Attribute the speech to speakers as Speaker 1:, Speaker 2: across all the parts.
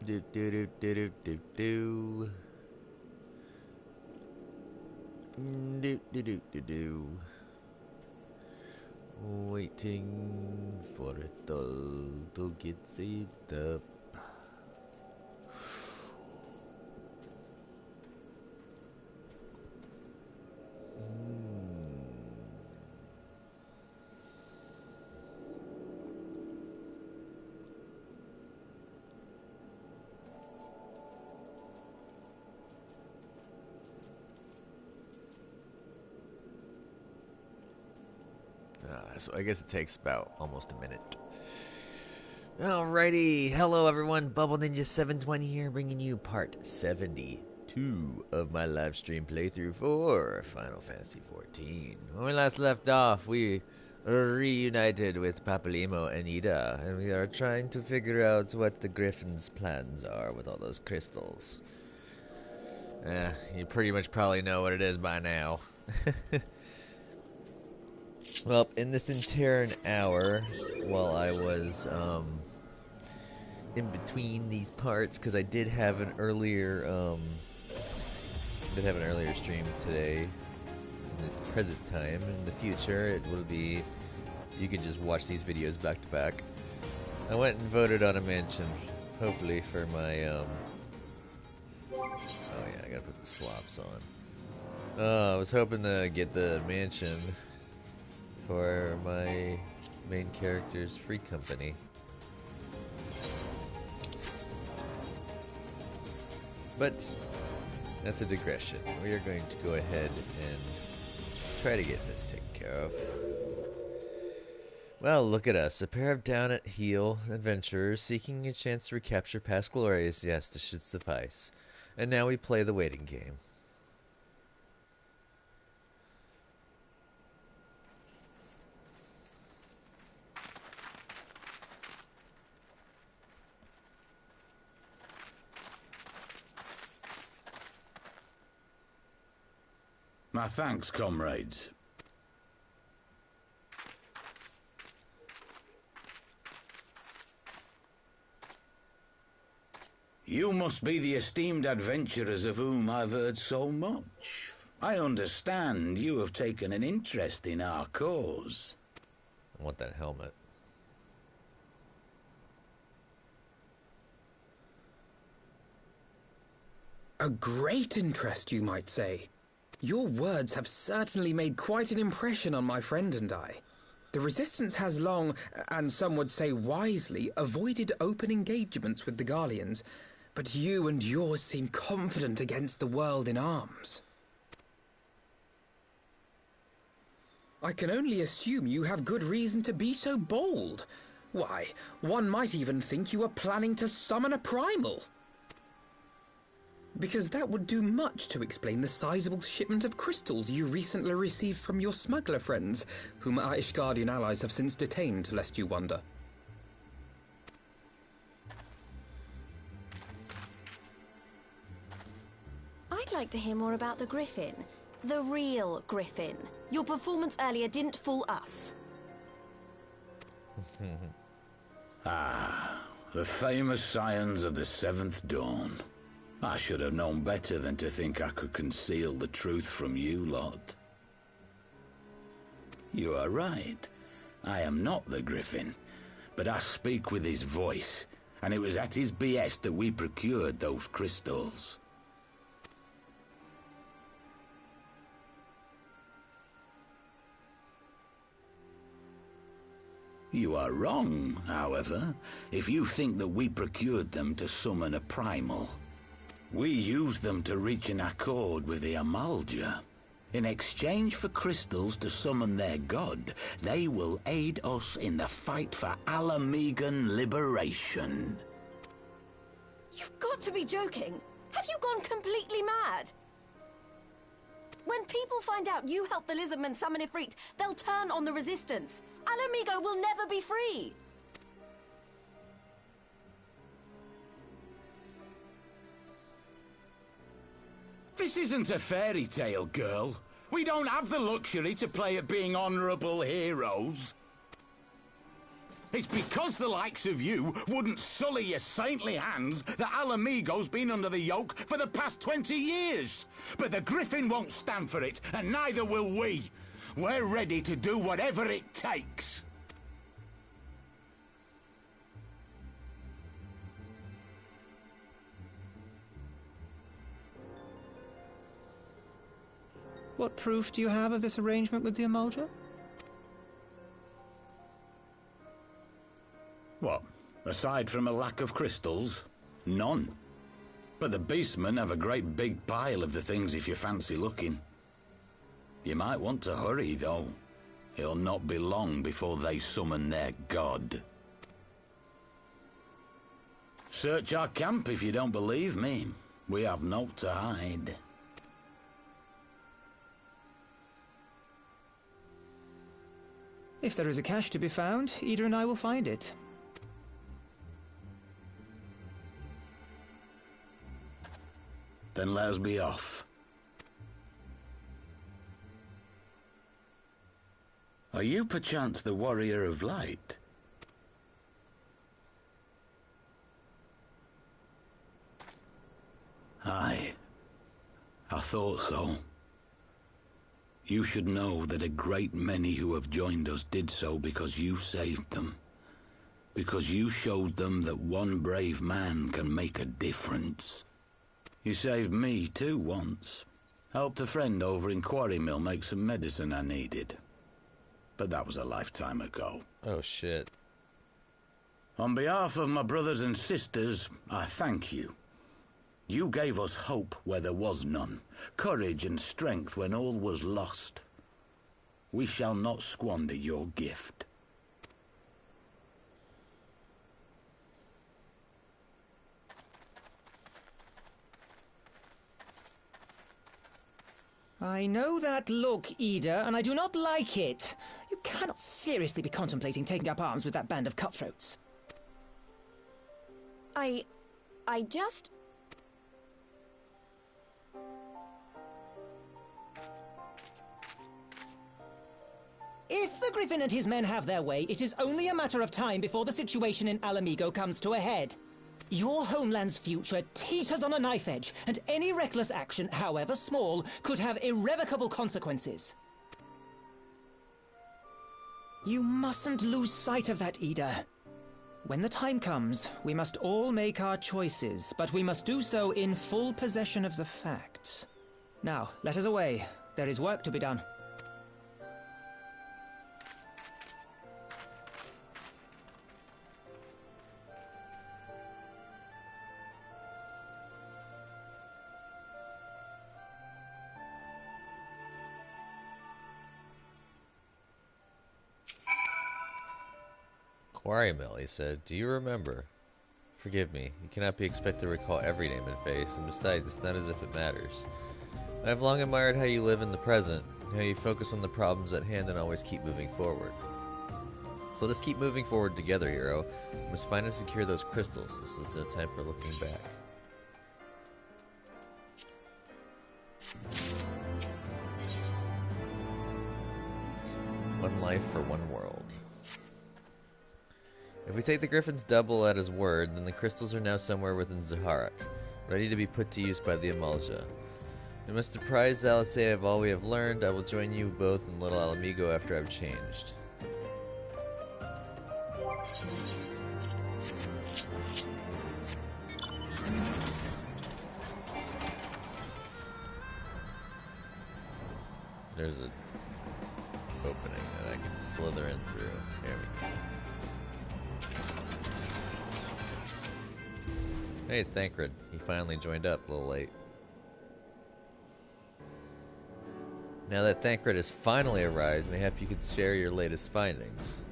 Speaker 1: Do do do do do do do. Do do do do do. Waiting for it all to get set up. So I guess it takes about almost a minute. Alrighty, hello everyone, Bubble Ninja 720 here, bringing you part 72 of my live stream playthrough for Final Fantasy XIV. When we last left off, we reunited with Papalimo and Ida, and we are trying to figure out what the Griffin's plans are with all those crystals. You pretty much probably know what it is by now. Well, in this entire hour, while I was in between these parts, because I did have an earlier stream today. In this present time, in the future, it will be. You can just watch these videos back to back. I went and voted on a mansion, hopefully for my Oh yeah, I gotta put the slops on. I was hoping to get the mansion for my main character's free company. But that's a digression. We are going to go ahead and try to get this taken care of. Well, look at us, a pair of down-at-heel adventurers seeking a chance to recapture past glories. Yes, this should suffice. And now we play the waiting game.
Speaker 2: My thanks, comrades. You must be the esteemed adventurers of whom I've heard so much. I understand you have taken an interest in our cause.
Speaker 1: I want that helmet.
Speaker 3: A great interest, you might say. Your words have certainly made quite an impression on my friend and I. The Resistance has long, and some would say wisely, avoided open engagements with the Garleans, but you and yours seem confident against the world in arms. I can only assume you have good reason to be so bold. Why, one might even think you are planning to summon a primal. Because that would do much to explain the sizable shipment of crystals you recently received from your smuggler friends, whom our Ishgardian allies have since detained, lest you wonder.
Speaker 4: I'd like to hear more about the Griffin. The real Griffin. Your performance earlier didn't fool us.
Speaker 2: The famous scions of the Seventh Dawn. I should have known better than to think I could conceal the truth from you lot. You are right. I am not the Griffin, but I speak with his voice, and it was at his behest that we procured those crystals. You are wrong, however, if you think that we procured them to summon a primal. We used them to reach an accord with the Amalja. In exchange for crystals to summon their god, they will aid us in the fight for Alamegan liberation.
Speaker 4: You've got to be joking. Have you gone completely mad? When people find out you helped the Lizardmen summon Ifrit, they'll turn on the Resistance. Alamigo will never be free.
Speaker 2: This isn't a fairy tale, girl. We don't have the luxury to play at being honorable heroes. It's because the likes of you wouldn't sully your saintly hands that Alamigo's been under the yoke for the past 20 years. But the Griffin won't stand for it, and neither will we. We're ready to do whatever it takes.
Speaker 5: What proof do you have of this arrangement with the Emulger?
Speaker 2: What? Aside from a lack of crystals? None. But the beastmen have a great big pile of the things if you fancy looking. You might want to hurry, though. It'll not be long before they summon their god. Search our camp if you don't believe me. We have naught to hide.
Speaker 5: If there is a cache to be found, Ida and I will find it.
Speaker 2: Then let us be off. Are you perchance the Warrior of Light? Aye. I thought so. You should know that a great many who have joined us did so because you saved them. Because you showed them that one brave man can make a difference. You saved me too once. Helped a friend over in Quarry Mill make some medicine I needed. But that was a lifetime ago.
Speaker 1: Oh shit.
Speaker 2: On behalf of my brothers and sisters, I thank you. You gave us hope where there was none, courage and strength when all was lost. We shall not squander your gift.
Speaker 5: I know that look, Ida, and I do not like it. You cannot seriously be contemplating taking up arms with that band of cutthroats.
Speaker 4: I just...
Speaker 5: If the Griffin and his men have their way, it is only a matter of time before the situation in Alamigo comes to a head. Your homeland's future teeters on a knife edge, and any reckless action, however small, could have irrevocable consequences. You mustn't lose sight of that, Ida. When the time comes, we must all make our choices, but we must do so in full possession of the facts. Now, let us away. There is work to be done.
Speaker 1: Quarry Mill, he said. Do you remember? Forgive me. You cannot be expected to recall every name and face, and besides, it's not as if it matters. I have long admired how you live in the present, how you focus on the problems at hand and always keep moving forward. So let's keep moving forward together, hero. We must find and secure those crystals. This is no time for looking back. One life for one world. If we take the Griffin's double at his word, then the crystals are now somewhere within Zaharak, ready to be put to use by the Emulger. We must apprise Alisea of all we have learned. I will join you both in Little Alamigo after I've changed. There's a opening that I can slither in through. There we go. Hey, it's Thancred. He finally joined up, a little late. Now that Thancred has finally arrived, mayhap you could share your latest findings.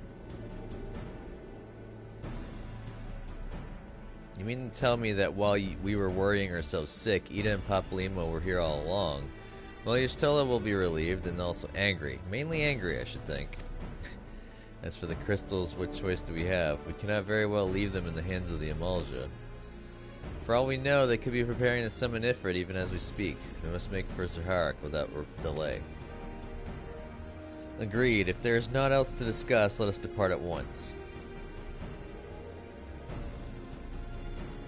Speaker 1: You mean to tell me that while we were worrying ourselves sick, Ida and Papalymo were here all along? Well, Y'shtola will be relieved and also angry. Mainly angry, I should think. As for the crystals, what choice do we have? We cannot very well leave them in the hands of the Emulger. For all we know, they could be preparing to summon Ifrit even as we speak. We must make for Zaharak without delay. Agreed. If there is naught else to discuss, let us depart at once.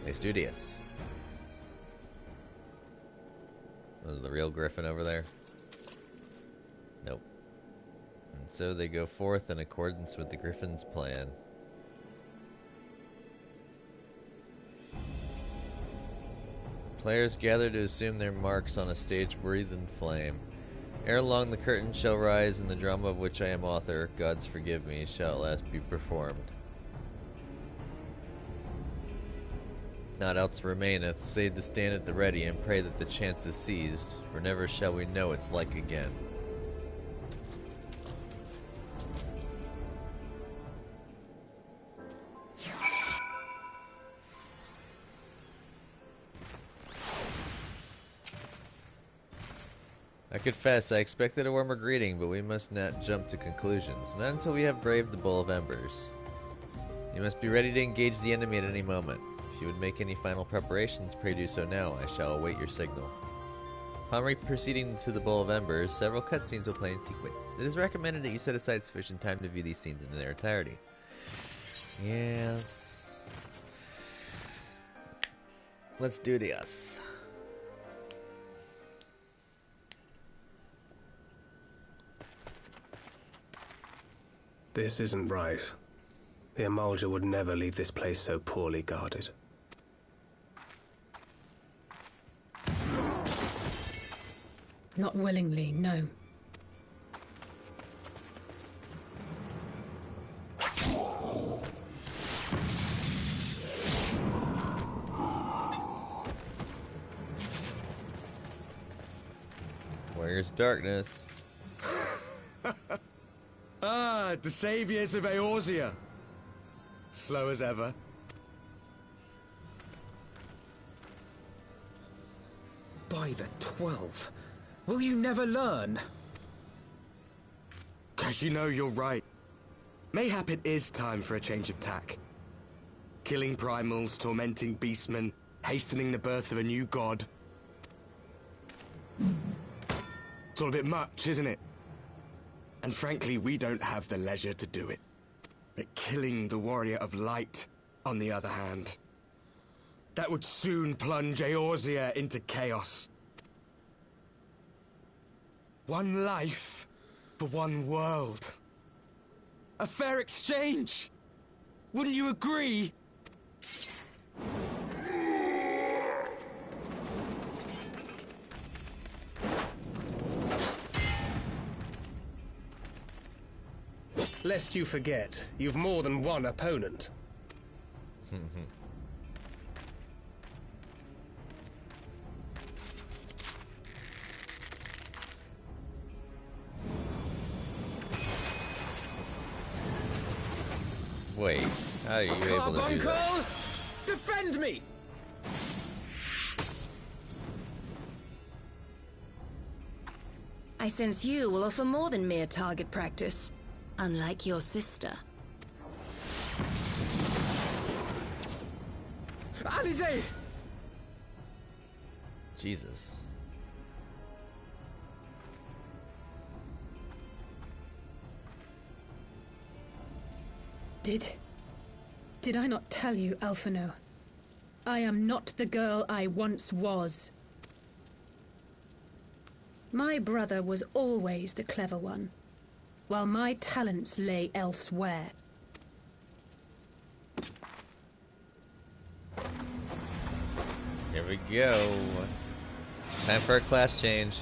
Speaker 1: They studious. Was the real griffin over there? Nope. And so they go forth in accordance with the griffin's plan. Players gather to assume their marks on a stage wreathed in flame. Ere long the curtain shall rise, and the drama of which I am author, gods forgive me, shall at last be performed. Naught else remaineth, save to stand at the ready and pray that the chance is seized, for never shall we know its like again. I confess, I expected a warmer greeting, but we must not jump to conclusions, not until we have braved the Bowl of Embers. You must be ready to engage the enemy at any moment. If you would make any final preparations, pray do so now. I shall await your signal. Upon proceeding to the Bowl of Embers, several cutscenes will play in sequence. It is recommended that you set aside sufficient time to view these scenes in their entirety. Yes. Let's do this.
Speaker 6: This isn't right. The Amalja would never leave this place so poorly guarded.
Speaker 7: Not willingly, no.
Speaker 1: Where's darkness?
Speaker 8: Ah, the saviors of Eorzea. Slow as ever.
Speaker 3: By the 12. Will you never learn?
Speaker 8: You know, you're right. Mayhap it is time for a change of tack. Killing primals, tormenting beastmen, hastening the birth of a new god. It's all a bit much, isn't it? And frankly, we don't have the leisure to do it. But killing the warrior of light, on the other hand, that would soon plunge Eorzea into chaos. One life for one world. A fair exchange. Wouldn't you agree?
Speaker 6: Lest you forget, you've more than one opponent.
Speaker 1: Wait, how are you able to do
Speaker 3: Carbuncle!
Speaker 1: that?
Speaker 3: Defend me!
Speaker 9: I sense you will offer more than mere target practice, unlike your sister.
Speaker 3: Alize!
Speaker 1: Jesus.
Speaker 7: Did I not tell you, Alphino? I am not the girl I once was. My brother was always the clever one, while my talents lay elsewhere.
Speaker 1: Here we go. Time for a class change.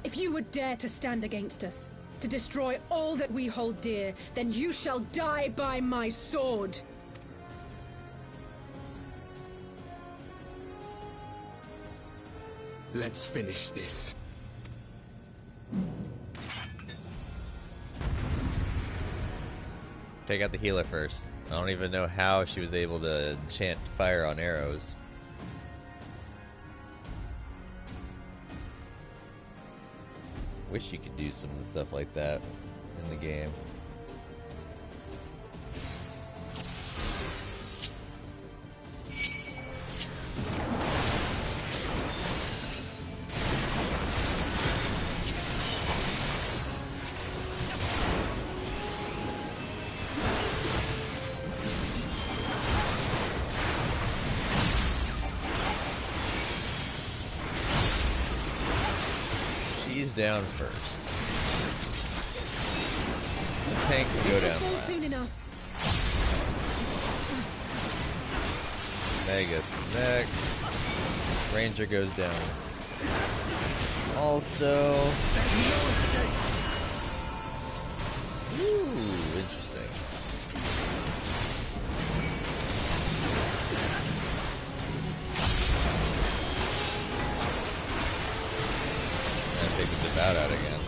Speaker 7: If you would dare to stand against us, to destroy all that we hold dear, then you shall die by my sword.
Speaker 8: Let's finish this.
Speaker 1: Take out the healer first. I don't even know how she was able to enchant fire on arrows. Wish you could do some stuff like that in the game. goes down first. The tank can go down last.
Speaker 7: Soon enough.
Speaker 1: Magus next. Ranger goes down. Also. Ooh, interesting. Gonna take the devout out again.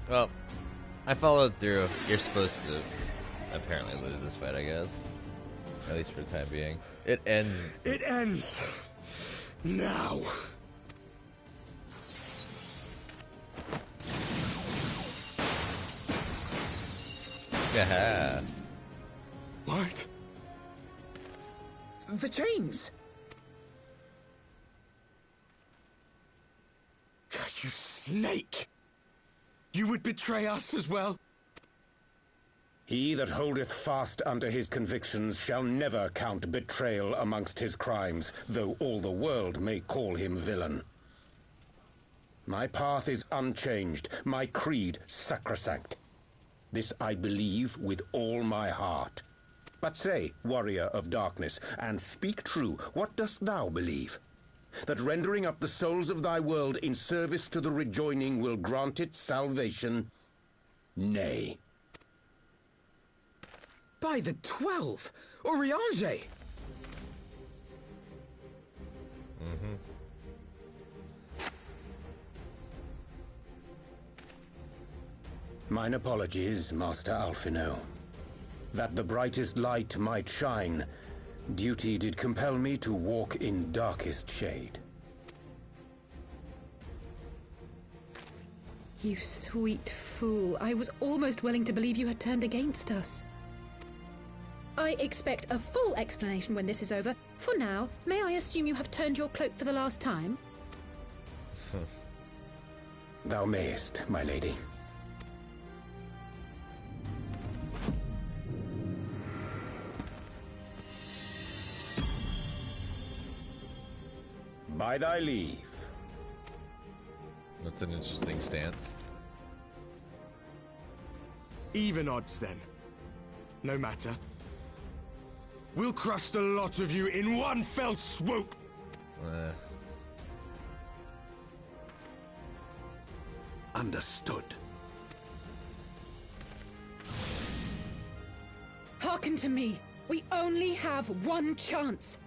Speaker 1: Well, I followed through. You're supposed to apparently lose this fight, I guess. At least for the time being. It ends.
Speaker 8: It ends now.
Speaker 1: Yeah.
Speaker 8: What?
Speaker 3: The chains!
Speaker 8: You snake! You would betray us as well?
Speaker 6: He that holdeth fast unto his convictions shall never count betrayal amongst his crimes, though all the world may call him villain. My path is unchanged, my creed sacrosanct. This I believe with all my heart. But say, warrior of darkness, and speak true, what dost thou believe? That rendering up the souls of thy world in service to the rejoining will grant it salvation? Nay.
Speaker 3: By the 12! Oriange!
Speaker 6: Mine apologies, Master Alphino. That the brightest light might shine, duty did compel me to walk in darkest shade.
Speaker 7: You sweet fool. I was almost willing to believe you had turned against us. I expect a full explanation when this is over. For now, may I assume you have turned your cloak for the last time?
Speaker 6: Thou mayest, my lady. By thy leave.
Speaker 1: That's an interesting stance.
Speaker 8: Even odds, then. No matter. We'll crush the lot of you in one fell swoop! Understood.
Speaker 7: Hearken to me. We only have one chance.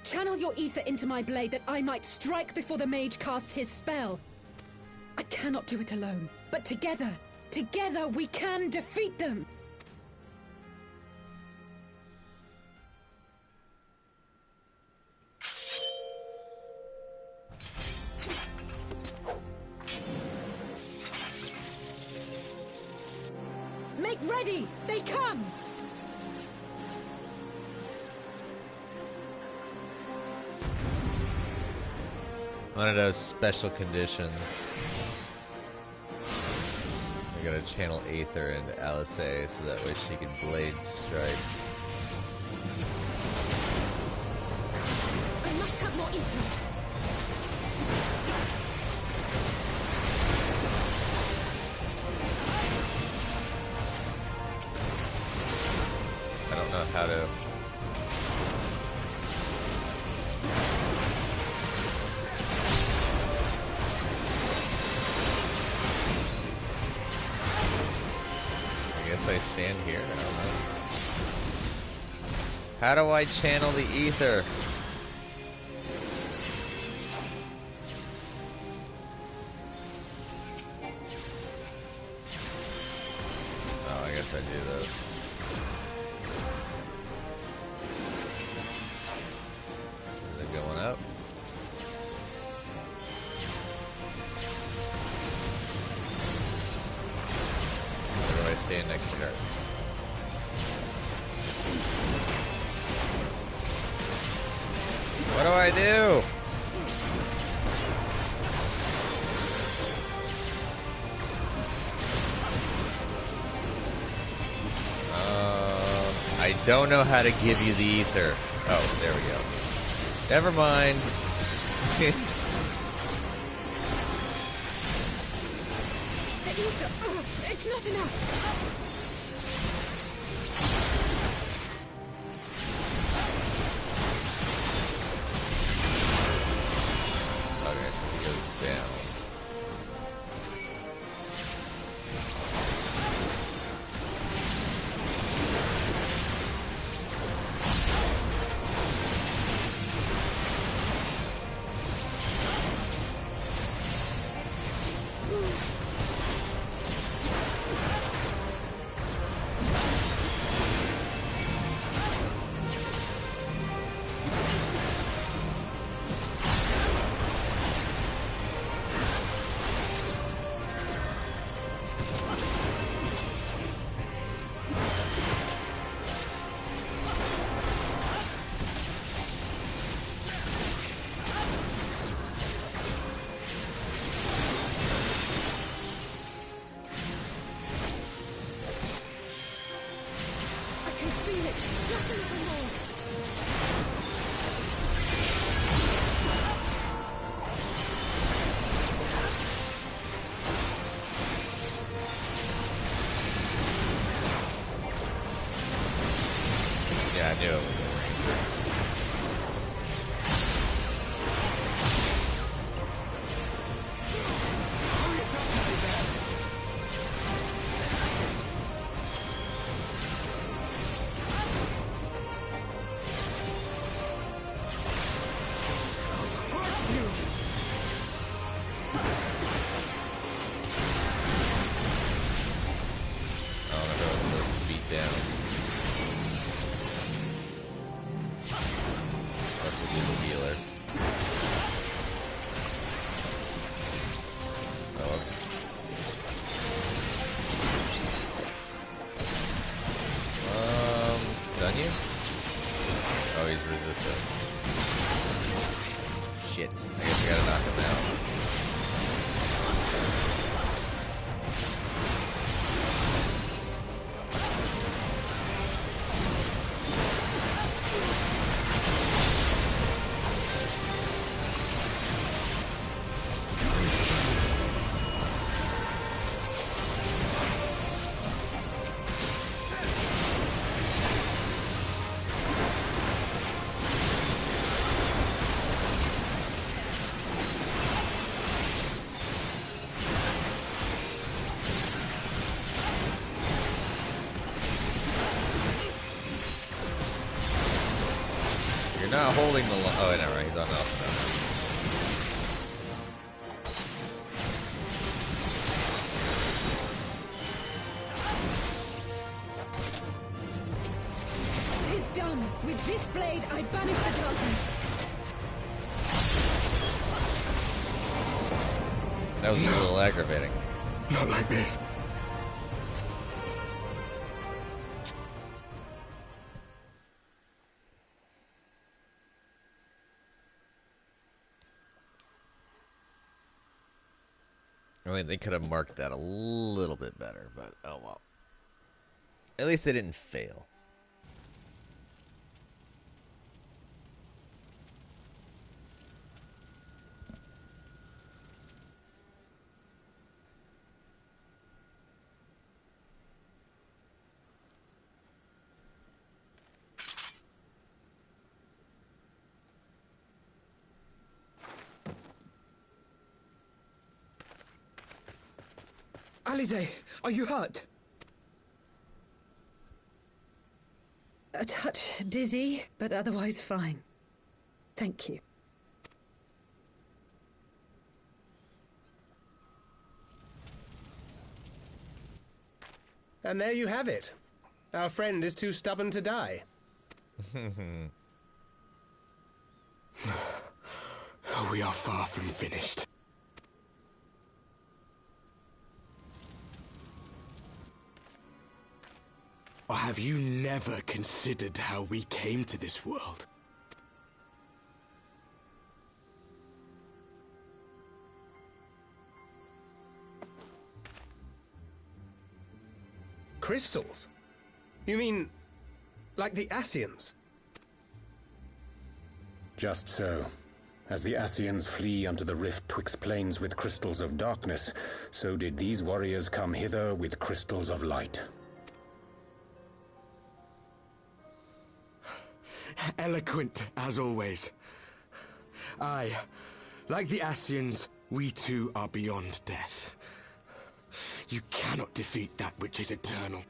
Speaker 7: Channel your ether into my blade that I might strike before the mage casts his spell. I cannot do it alone, but together we can defeat them. Make ready! They come!
Speaker 1: One of those special conditions. I gotta channel Aether into Alice so that way she can blade strike.
Speaker 7: I must have more ether.
Speaker 1: I don't know how to. I stand here? I don't know. How do I channel the ether? guess I do those. Is it going up? Or do I stand next to her? What do I do? I don't know how to give you the ether. Oh, there we go. Never mind.
Speaker 7: The ether! Oh, it's not enough!
Speaker 1: Okay, so it goes down. Yeah, I knew it was there. You're not holding the oh, never mind. He's on alpha now.
Speaker 7: Done. With this blade, I banish the darkness.
Speaker 1: That was a little aggravating.
Speaker 8: Not like this.
Speaker 1: I mean, they could have marked that a little bit better, but oh well. At least they didn't fail.
Speaker 3: Alize, are you hurt?
Speaker 7: A touch dizzy, but otherwise fine. Thank you.
Speaker 6: And there you have it. Our friend is too stubborn to die.
Speaker 8: We are far from finished. Or have you never considered how we came to this world?
Speaker 6: Crystals? You mean, like the Ascians? Just so. As the Ascians flee unto the rift twixt planes with crystals of darkness, so did these warriors come hither with crystals of light.
Speaker 8: Eloquent, as always. Aye, like the Ascians, we too are beyond death. You cannot defeat that which is eternal.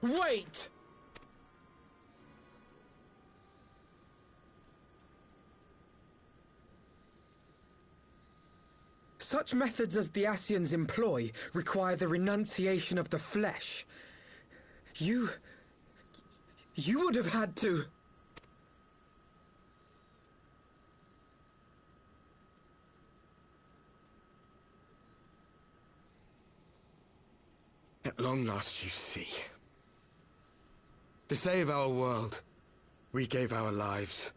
Speaker 3: Wait! Such methods as the Ascians employ require the renunciation of the flesh. You would have had to...
Speaker 8: At long last you see. To save our world, we gave our lives.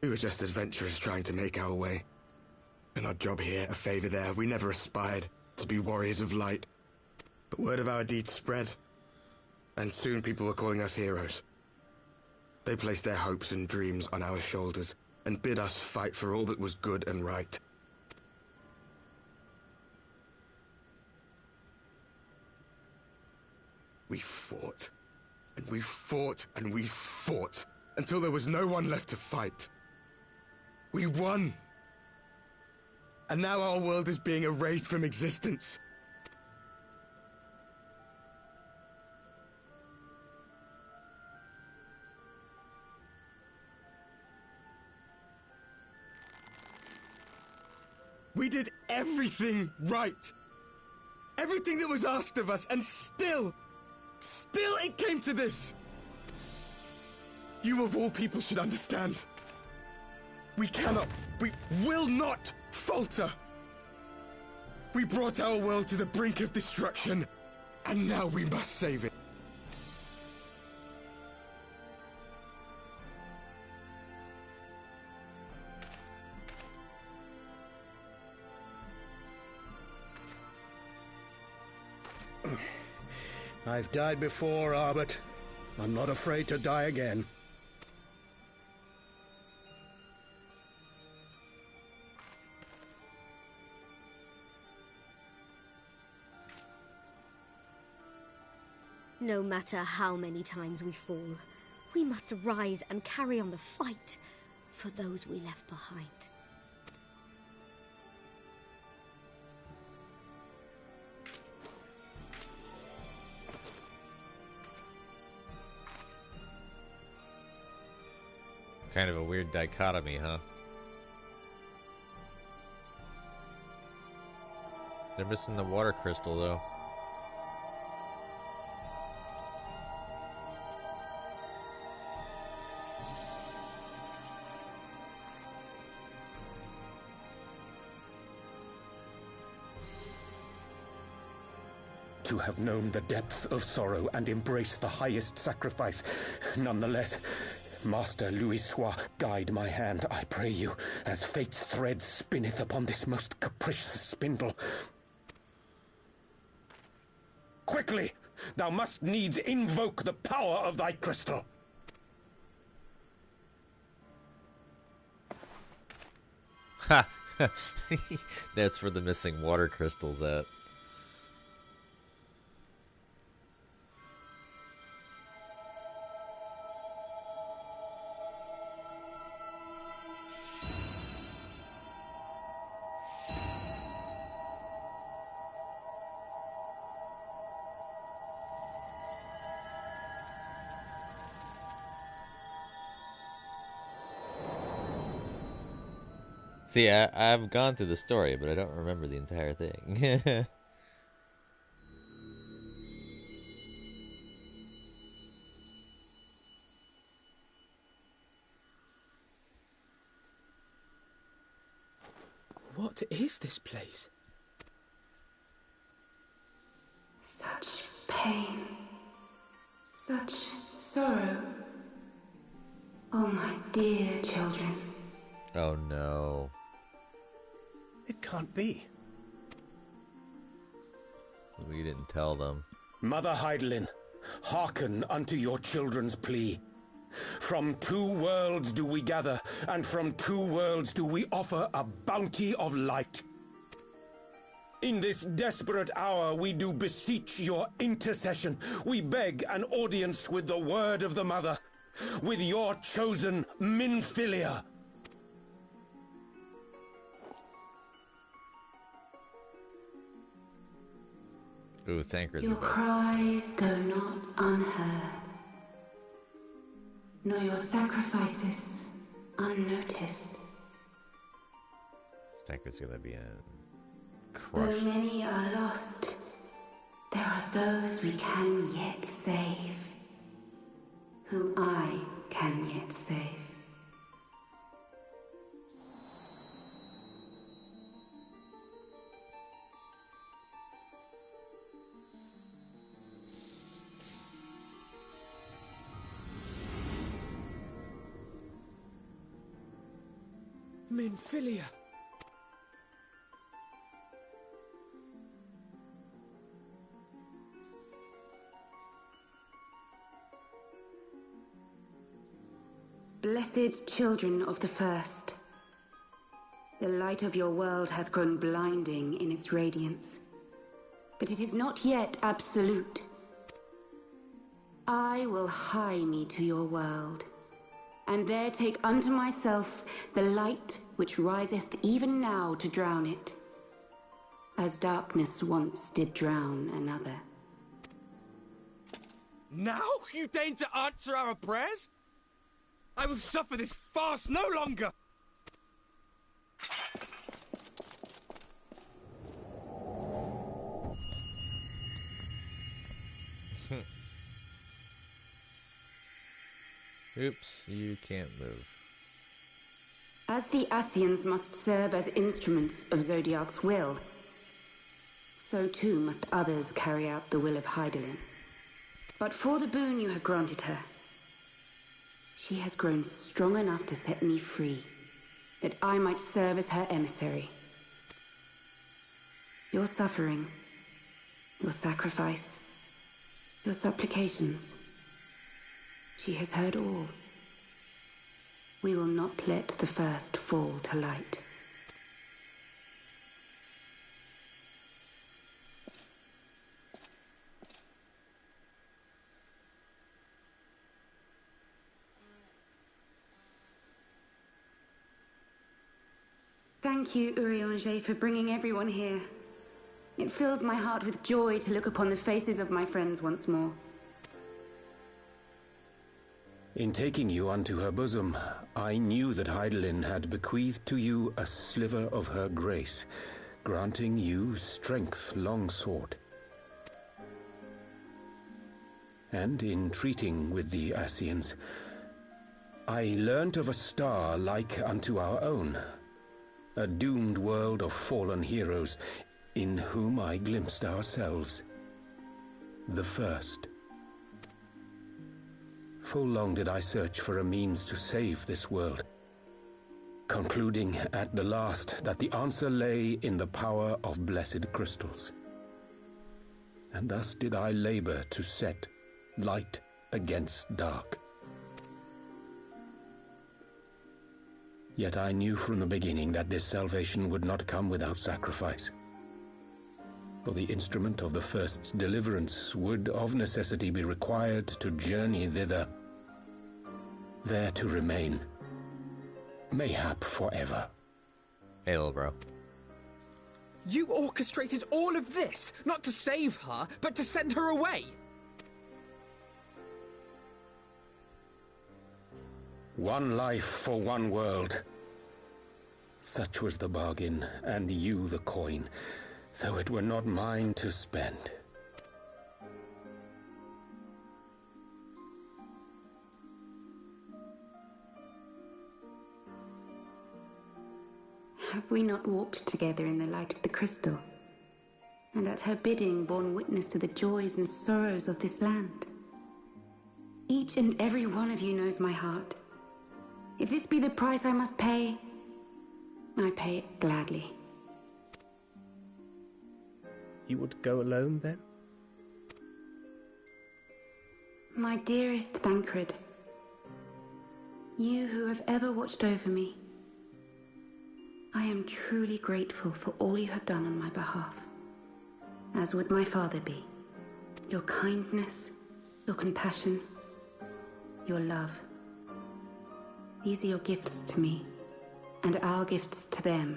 Speaker 8: We were just adventurers trying to make our way. An odd job here, a favor there. We never aspired to be warriors of light. But word of our deeds spread, and soon people were calling us heroes. They placed their hopes and dreams on our shoulders, and bid us fight for all that was good and right. We fought, and we fought, and we fought, until there was no one left to fight. We won! And now our world is being erased from existence. We did everything right. Everything that was asked of us, and still it came to this. You of all people should understand. We will not falter. We brought our world to the brink of destruction, and now we must save it.
Speaker 10: I've died before, Arbet. I'm not afraid to die again.
Speaker 4: No matter how many times we fall, we must rise and carry on the fight for those we left behind.
Speaker 1: Kind of a weird dichotomy, huh? They're missing the water crystal, though.
Speaker 6: To have known the depths of sorrow and embraced the highest sacrifice. Nonetheless, Master Louis-Soix, guide my hand, I pray you, as fate's thread spinneth upon this most capricious spindle. Quickly! Thou must needs invoke the power of thy crystal.
Speaker 1: Ha! That's where the missing water crystal's at. See, I've gone through the story, but I don't remember the entire thing.
Speaker 3: What is this place?
Speaker 11: Such pain. Such sorrow. Oh, my dear children.
Speaker 1: Oh no.
Speaker 10: It can't be.
Speaker 1: We didn't tell them.
Speaker 6: Mother Heidelin, hearken unto your children's plea. From 2 worlds do we gather, and from 2 worlds do we offer a bounty of light. In this desperate hour we do beseech your intercession. We beg an audience with the word of the Mother, with your chosen Minfilia.
Speaker 1: Ooh, Tancred's
Speaker 11: Your cries go not unheard, nor your sacrifices unnoticed.
Speaker 1: Tancred's gonna be
Speaker 11: Though
Speaker 1: crushed.
Speaker 11: many are lost, there are those we can yet save, whom I can yet save.
Speaker 3: Minfilia.
Speaker 11: Blessed children of the First, the light of your world hath grown blinding in its radiance, but it is not yet absolute. I will hie me to your world, and there take unto myself the light which riseth even now to drown it, as darkness once did drown another.
Speaker 8: Now you deign to answer our prayers? I will suffer this farce no longer!
Speaker 1: Oops, you can't move.
Speaker 11: As the Ascians must serve as instruments of Zodiac's will, so too must others carry out the will of Heidelin. But for the boon you have granted her, she has grown strong enough to set me free, that I might serve as her emissary. Your suffering, your sacrifice, your supplications, she has heard all. We will not let the first fall to light. Thank you, Urianger, for bringing everyone here. It fills my heart with joy to look upon the faces of my friends once more.
Speaker 6: In taking you unto her bosom, I knew that Heidelin had bequeathed to you a sliver of her grace, granting you strength long sought. And in treating with the Ascians, I learnt of a star like unto our own, a doomed world of fallen heroes, in whom I glimpsed ourselves, the first. Full long did I search for a means to save this world, concluding at the last that the answer lay in the power of blessed crystals. And thus did I labor to set light against dark. Yet I knew from the beginning that this salvation would not come without sacrifice. For the instrument of the First's deliverance would of necessity be required to journey thither, there to remain, mayhap forever.
Speaker 1: Hey, little bro.
Speaker 3: You orchestrated all of this, not to save her, but to send her away.
Speaker 6: One life for one world. Such was the bargain, and you the coin, though it were not mine to spend.
Speaker 11: Have we not walked together in the light of the crystal, and at her bidding borne witness to the joys and sorrows of this land? Each and every one of you knows my heart. If this be the price I must pay, I pay it gladly.
Speaker 12: You would go alone, then?
Speaker 11: My dearest Thancred, you who have ever watched over me, I am truly grateful for all you have done on my behalf, as would my father be. Your kindness, your compassion, your love. These are your gifts to me, and our gifts to them,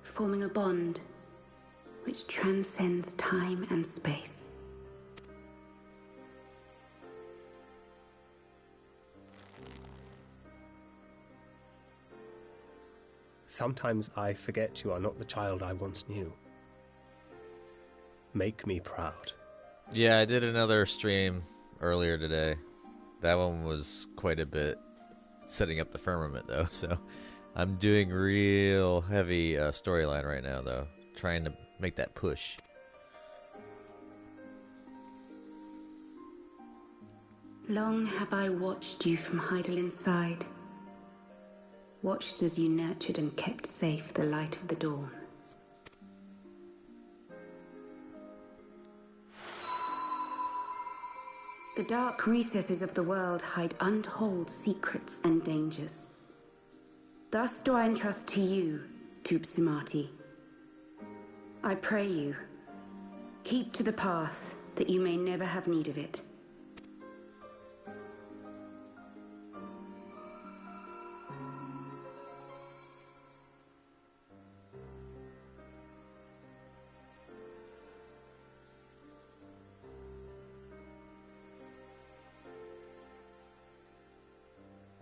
Speaker 11: forming a bond which transcends time and space.
Speaker 12: Sometimes I forget you are not the child I once knew. Make me proud.
Speaker 1: Yeah, I did another stream earlier today. That one was quite a bit setting up the firmament, though, so I'm doing real heavy storyline right now, though, trying to make that push.
Speaker 11: Long have I watched you from Hydalin's side, watched as you nurtured and kept safe the light of the dawn. The dark recesses of the world hide untold secrets and dangers. Thus do I entrust to you, Tupsimati. I pray you, keep to the path that you may never have need of it.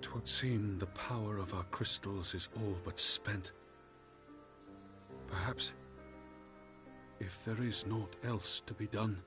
Speaker 13: Twould seem the power of our crystals is all but spent. Perhaps, if there is naught else to be done.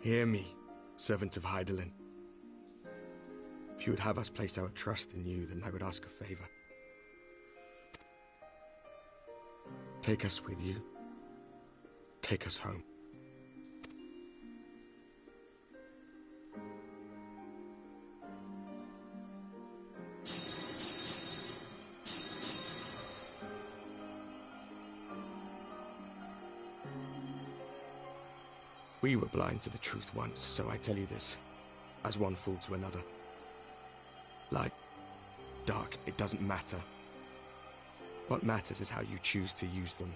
Speaker 8: Hear me, servant of Hydaelyn. If you would have us place our trust in you, then I would ask a favor. Take us with you. Take us home. We were blind to the truth once, so I tell you this, as one fool to another. Light, dark, it doesn't matter. What matters is how you choose to use them.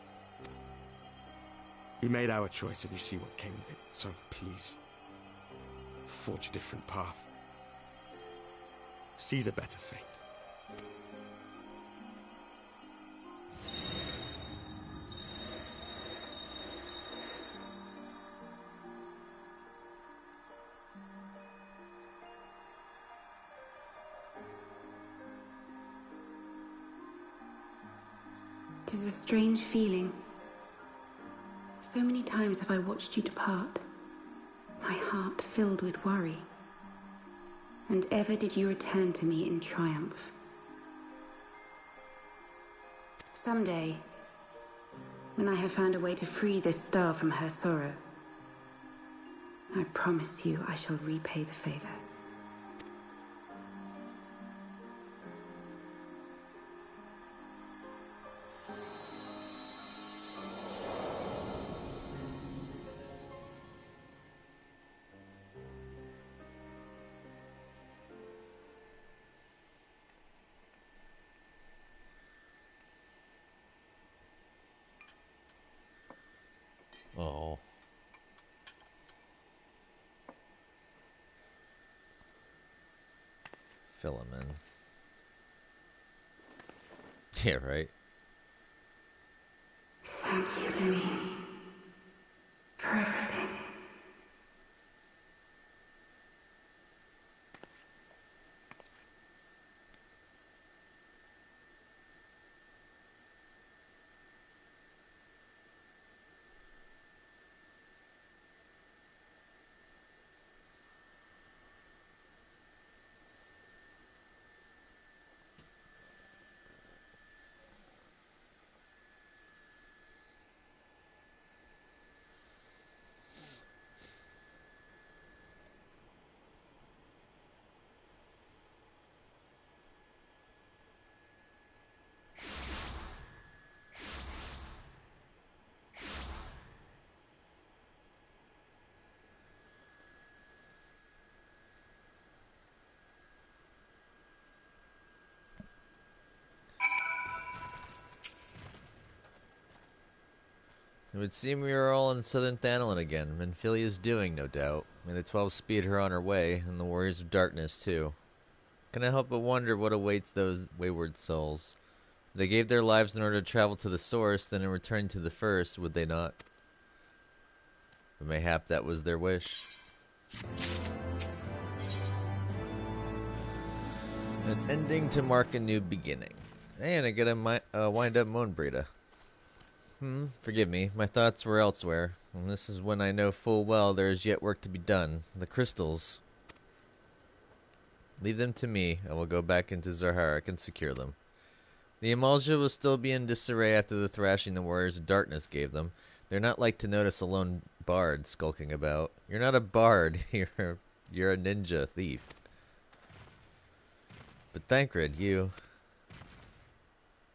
Speaker 8: We made our choice and you see what came of it, so please, forge a different path. Seize a better fate.
Speaker 11: It is a strange feeling. So many times have I watched you depart, my heart filled with worry. And ever did you return to me in triumph. Someday, when I have found a way to free this star from her sorrow, I promise you I shall repay the favor.
Speaker 1: Oh. Philemon. Yeah, right.
Speaker 11: Thank you, Lemmy, for everything.
Speaker 1: It would seem we are all in southern Thanalan again. Menphilia's doing, no doubt. May the 12 speed her on her way, and the Warriors of Darkness, too. Can I help but wonder what awaits those wayward souls? If they gave their lives in order to travel to the source, then in return to the first, would they not? But mayhap that was their wish. An ending to mark a new beginning. And I get a wind-up moan breeder. Forgive me, my thoughts were elsewhere, and this is when I know full well there is yet work to be done. The crystals. Leave them to me. I will go back into Zaharak and secure them. The Amalja will still be in disarray after the thrashing the Warriors of Darkness gave them. They're not like to notice a lone bard skulking about. You're not a bard, you're a ninja thief. But Thancred, you...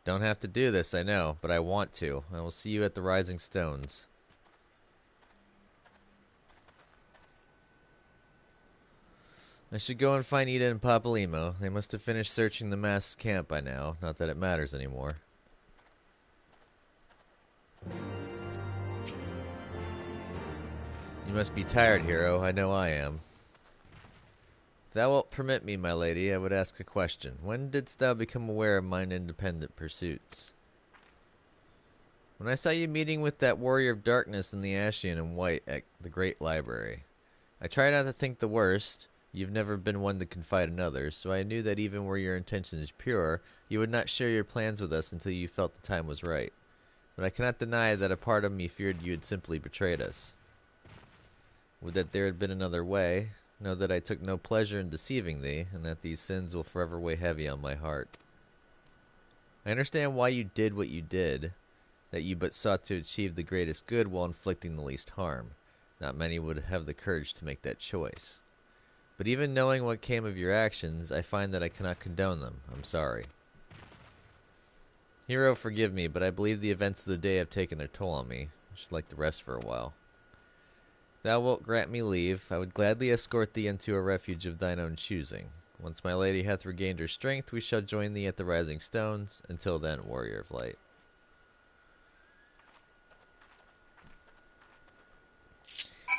Speaker 1: don't have to do this, I know, but I want to. I will see you at the Rising Stones. I should go and find Ida and Papalimo. They must have finished searching the masked camp by now. Not that it matters anymore. You must be tired, hero. I know I am. If thou wilt permit me, my lady, I would ask a question. When didst thou become aware of mine independent pursuits? When I saw you meeting with that warrior of darkness in the Ashian and White at the Great Library. I try not to think the worst. You've never been one to confide in others, so I knew that even were your intentions pure, you would not share your plans with us until you felt the time was right. But I cannot deny that a part of me feared you had simply betrayed us. Would that there had been another way. Know that I took no pleasure in deceiving thee, and that these sins will forever weigh heavy on my heart. I understand why you did what you did, that you but sought to achieve the greatest good while inflicting the least harm. Not many would have the courage to make that choice. But even knowing what came of your actions, I find that I cannot condone them. I'm sorry. Hero, forgive me, but I believe the events of the day have taken their toll on me. I should like to rest for a while. Thou wilt grant me leave, I would gladly escort thee into a refuge of thine own choosing. Once my lady hath regained her strength, we shall join thee at the Rising Stones. Until then, warrior of light.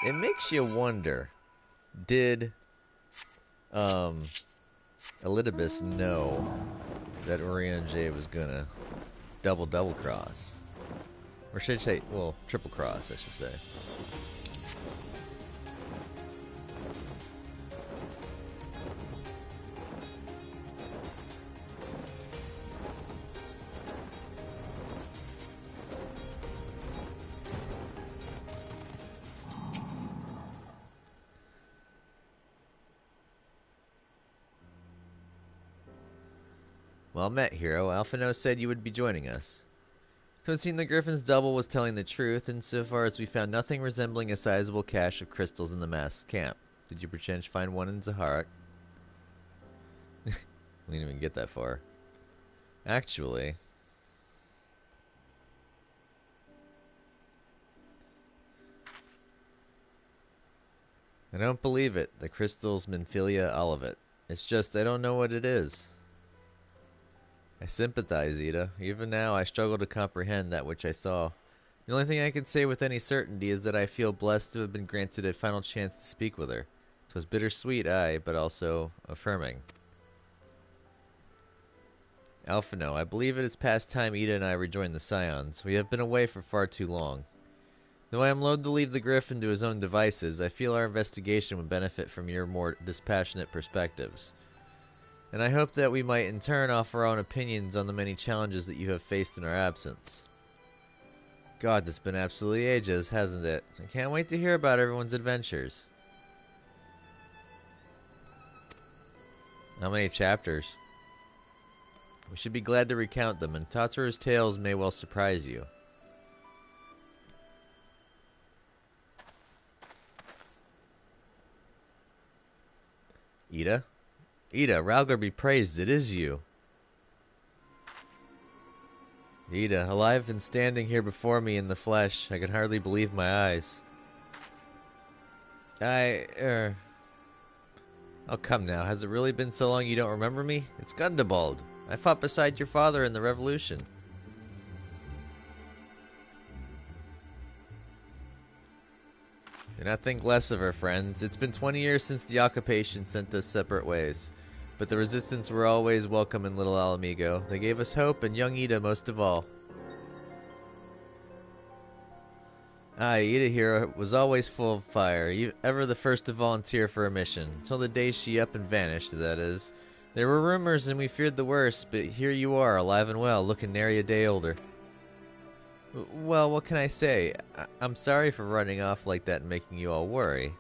Speaker 1: It makes you wonder, did Elidibus know that Orion J was gonna double cross? Or should I say, well, triple cross, I should say. Well met, hero. Alphino said you would be joining us. So it seemed the Griffin's double was telling the truth, insofar as we found nothing resembling a sizable cache of crystals in the masked camp. Did you perchance find one in Zaharak? We didn't even get that far. Actually... I don't believe it. The crystals Menphilia Olivet. It's just I don't know what it is. I sympathize, Ida. Even now, I struggle to comprehend that which I saw. The only thing I can say with any certainty is that I feel blessed to have been granted a final chance to speak with her. 'Twas bittersweet, aye, but also affirming. Alphino, I believe it is past time Ida and I rejoin the Scions. We have been away for far too long. Though I am loath to leave the Griffin to his own devices, I feel our investigation would benefit from your more dispassionate perspectives. And I hope that we might in turn offer our own opinions on the many challenges that you have faced in our absence. God, it's been absolutely ages, hasn't it? I can't wait to hear about everyone's adventures. How many chapters? We should be glad to recount them, and Totsuru's tales may well surprise you. Ida? Ida, Ralgar be praised, it is you. Ida, alive and standing here before me in the flesh, I can hardly believe my eyes. Oh, come now, has it really been so long you don't remember me? It's Gundabald. I fought beside your father in the Revolution. Do not think less of our friends. It's been 20 years since the occupation sent us separate ways. But the Resistance were always welcome in Little Alamigo. They gave us hope, and young Ida most of all. Ida here was always full of fire, ever the first to volunteer for a mission, till the day she up and vanished, that is. There were rumors and we feared the worst, but here you are, alive and well, looking nary a day older. Well, what can I say? I'm sorry for running off like that and making you all worry.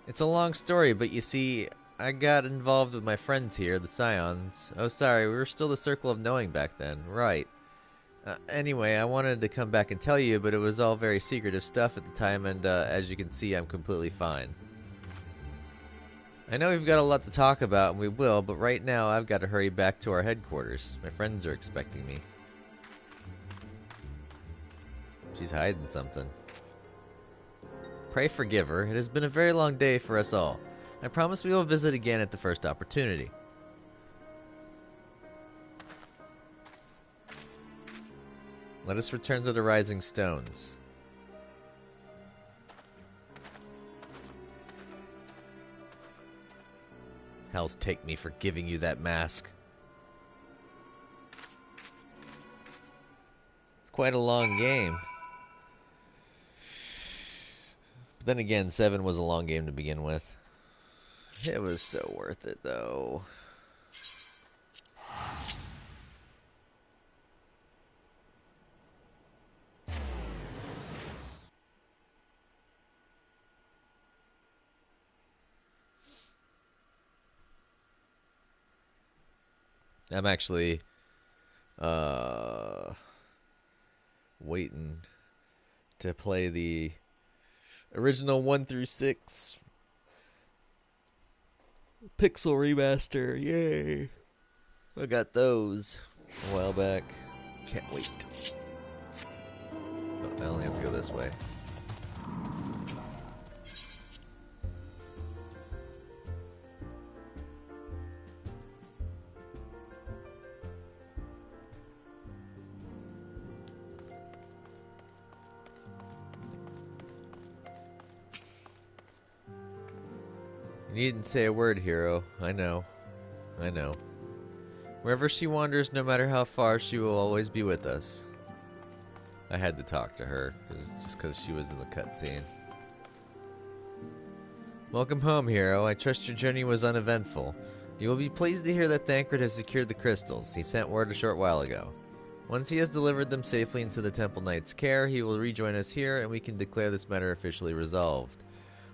Speaker 1: It's a long story, but you see, I got involved with my friends here, the Scions. Oh, sorry, we were still the Circle of Knowing back then. Right. Anyway, I wanted to come back and tell you, but it was all very secretive stuff at the time, and as you can see, I'm completely fine. I know we've got a lot to talk about, and we will, but right now I've got to hurry back to our headquarters. My friends are expecting me. She's hiding something. Pray forgive her. It has been a very long day for us all. I promise we will visit again at the first opportunity. Let us return to the Rising Stones. Hells take me for giving you that mask. It's quite a long game. But then again, 7 was a long game to begin with. It was so worth it, though. I'm actually waiting to play the original 1 through 6 pixel remaster. Yay! I got those a while back. Can't wait. Oh, I only have to go this way. You needn't say a word, hero. I know. I know. Wherever she wanders, no matter how far, she will always be with us. I had to talk to her, just because she was in the cutscene. Welcome home, hero. I trust your journey was uneventful. You will be pleased to hear that Thancred has secured the crystals. He sent word a short while ago. Once he has delivered them safely into the Temple Knight's care, he will rejoin us here, and we can declare this matter officially resolved.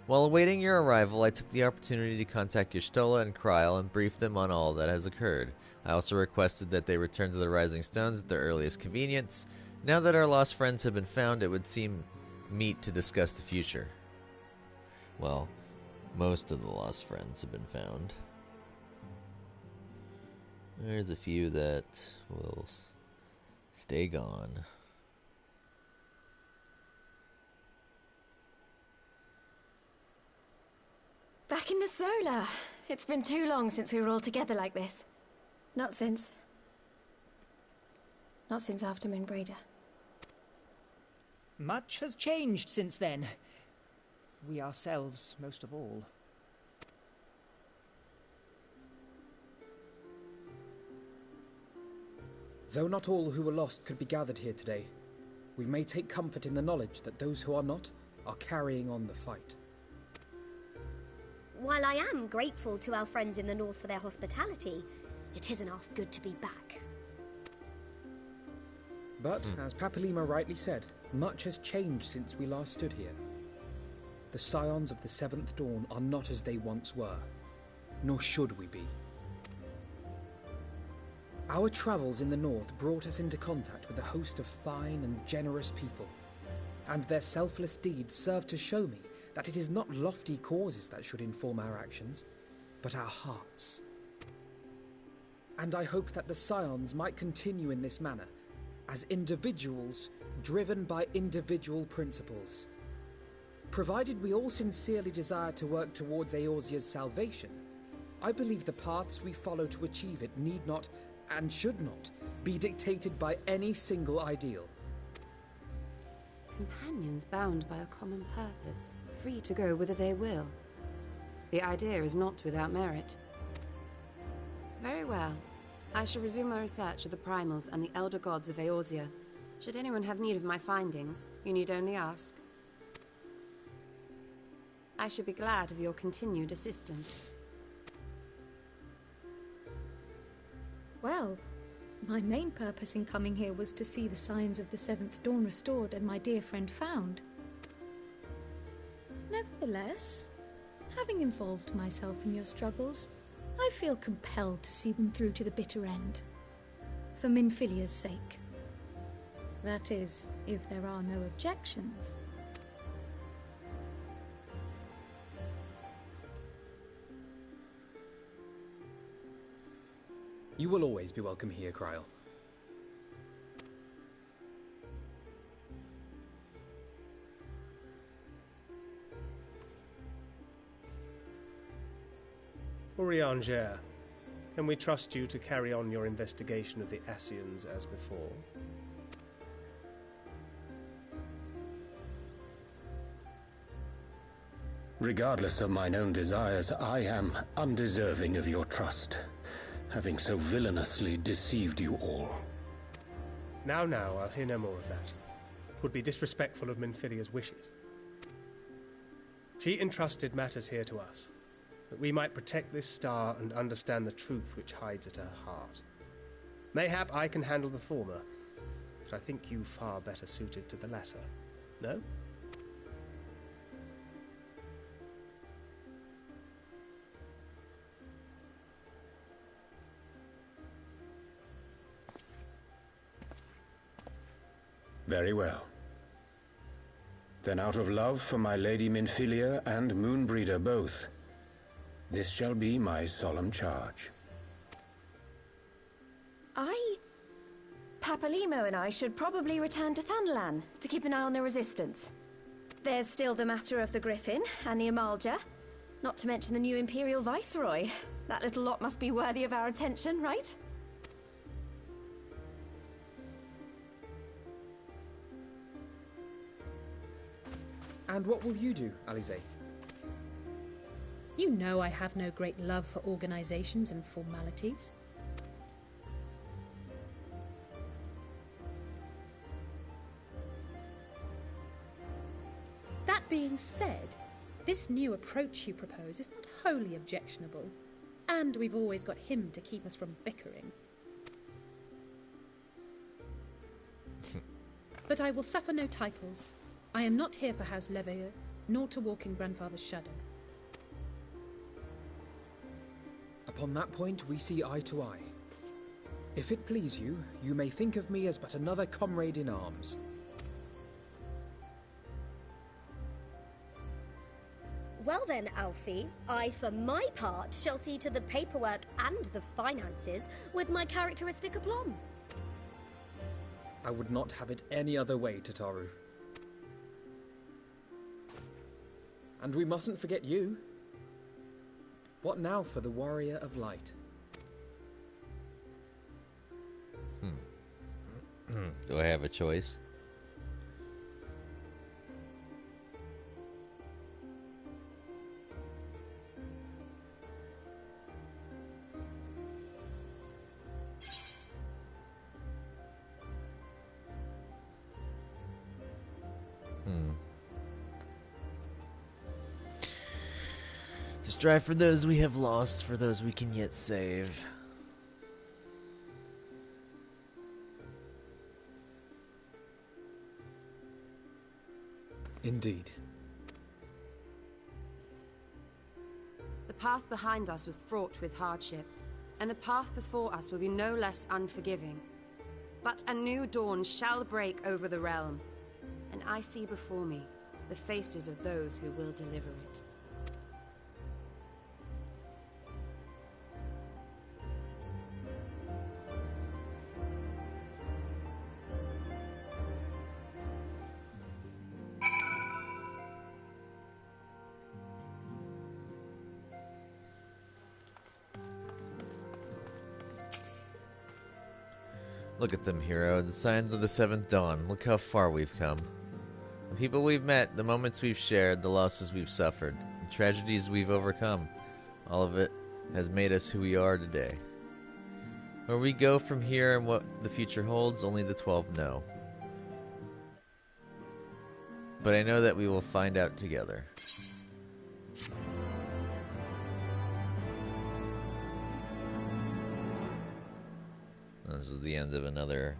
Speaker 1: While awaiting your arrival, I took the opportunity to contact Y'shtola and Kryl and brief them on all that has occurred. I also requested that they return to the Rising Stones at their earliest convenience. Now that our lost friends have been found, it would seem meet to discuss the future. Well, most of the lost friends have been found. There's a few that will stay gone.
Speaker 4: Back in the Solar. It's been too long since we were all together like this. Not since after Moonbreeder.
Speaker 5: Much has changed since then. We ourselves, most of all.
Speaker 3: Though not all who were lost could be gathered here today, we may take comfort in the knowledge that those who are not are carrying on the fight.
Speaker 14: While I am grateful to our friends in the north for their hospitality, it isn't half good to be back.
Speaker 3: But, as Papalima rightly said, much has changed since we last stood here. The scions of the Seventh Dawn are not as they once were, nor should we be. Our travels in the north brought us into contact with a host of fine and generous people, and their selfless deeds serve to show me that it is not lofty causes that should inform our actions, but our hearts. And I hope that the scions might continue in this manner, as individuals driven by individual principles. Provided we all sincerely desire to work towards Eorzea's salvation, I believe the paths we follow to achieve it need not, and should not, be dictated by any single ideal.
Speaker 11: Companions bound by a common purpose, free to go whither they will. The idea is not without merit. Very well. I shall resume my research of the primals and the elder gods of Eorzea. Should anyone have need of my findings, you need only ask. I should be glad of your continued assistance.
Speaker 15: Well, my main purpose in coming here was to see the signs of the Seventh Dawn restored and my dear friend found. Nevertheless, having involved myself in your struggles, I feel compelled to see them through to the bitter end. For Minfilia's sake. That is, if there are no objections.
Speaker 3: You will always be welcome here, Kryl.
Speaker 12: Urianger, can we trust you to carry on your investigation of the Ascians as before?
Speaker 6: Regardless of mine own desires, I am undeserving of your trust, having so villainously deceived you all.
Speaker 12: Now, I'll hear no more of that. 'Twould be disrespectful of Minfilia's wishes. She entrusted matters here to us, that we might protect this star and understand the truth which hides at her heart. Mayhap I can handle the former, but I think you far better suited to the latter. No?
Speaker 6: Very well. Then out of love for my Lady Minfilia and Moonbreeder both, this shall be my solemn charge.
Speaker 4: Papalimo and I should probably return to Thanalan to keep an eye on the Resistance. There's still the matter of the Griffin and the Amalja, not to mention the new Imperial Viceroy. That little lot must be worthy of our attention, right?
Speaker 3: And what will you do, Alize?
Speaker 7: You know I have no great love for organizations and formalities. That being said, this new approach you propose is not wholly objectionable, and we've always got him to keep us from bickering. But I will suffer no titles. I am not here for House Leveilleur, nor to walk in Grandfather's shadow.
Speaker 3: Upon that point, we see eye to eye. If it please you, you may think of me as but another comrade in arms.
Speaker 14: Well then, Alfie, I, for my part, shall see to the paperwork and the finances with my characteristic aplomb.
Speaker 3: I would not have it any other way, Tataru. And we mustn't forget you. What now for the Warrior of Light?
Speaker 1: Do I have a choice? To strive for those we have lost, for those we can yet save.
Speaker 3: Indeed.
Speaker 11: The path behind us was fraught with hardship, and the path before us will be no less unforgiving. But a new dawn shall break over the realm, and I see before me the faces of those who will deliver it.
Speaker 1: Look at them, hero. The signs of the seventh dawn. Look how far we've come. The people we've met, the moments we've shared, the losses we've suffered, the tragedies we've overcome. All of it has made us who we are today. Where we go from here and what the future holds, only the 12 know. But I know that we will find out together. This is the end of another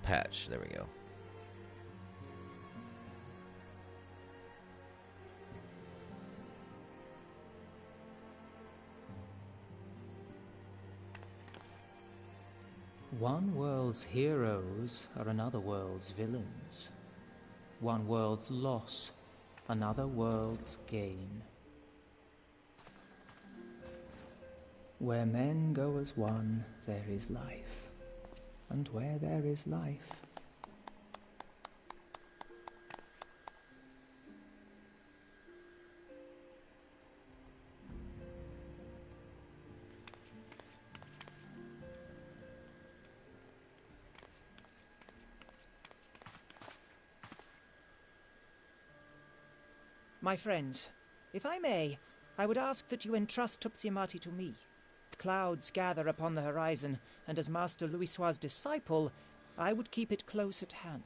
Speaker 1: patch. There we go.
Speaker 5: One world's heroes are another world's villains. One world's loss, another world's gain. Where men go as one, there is life. And where there is life, my friends, if I may, I would ask that you entrust Tupsimati to me. Clouds gather upon the horizon, and as Master Louisoix's disciple, I would keep it close at hand.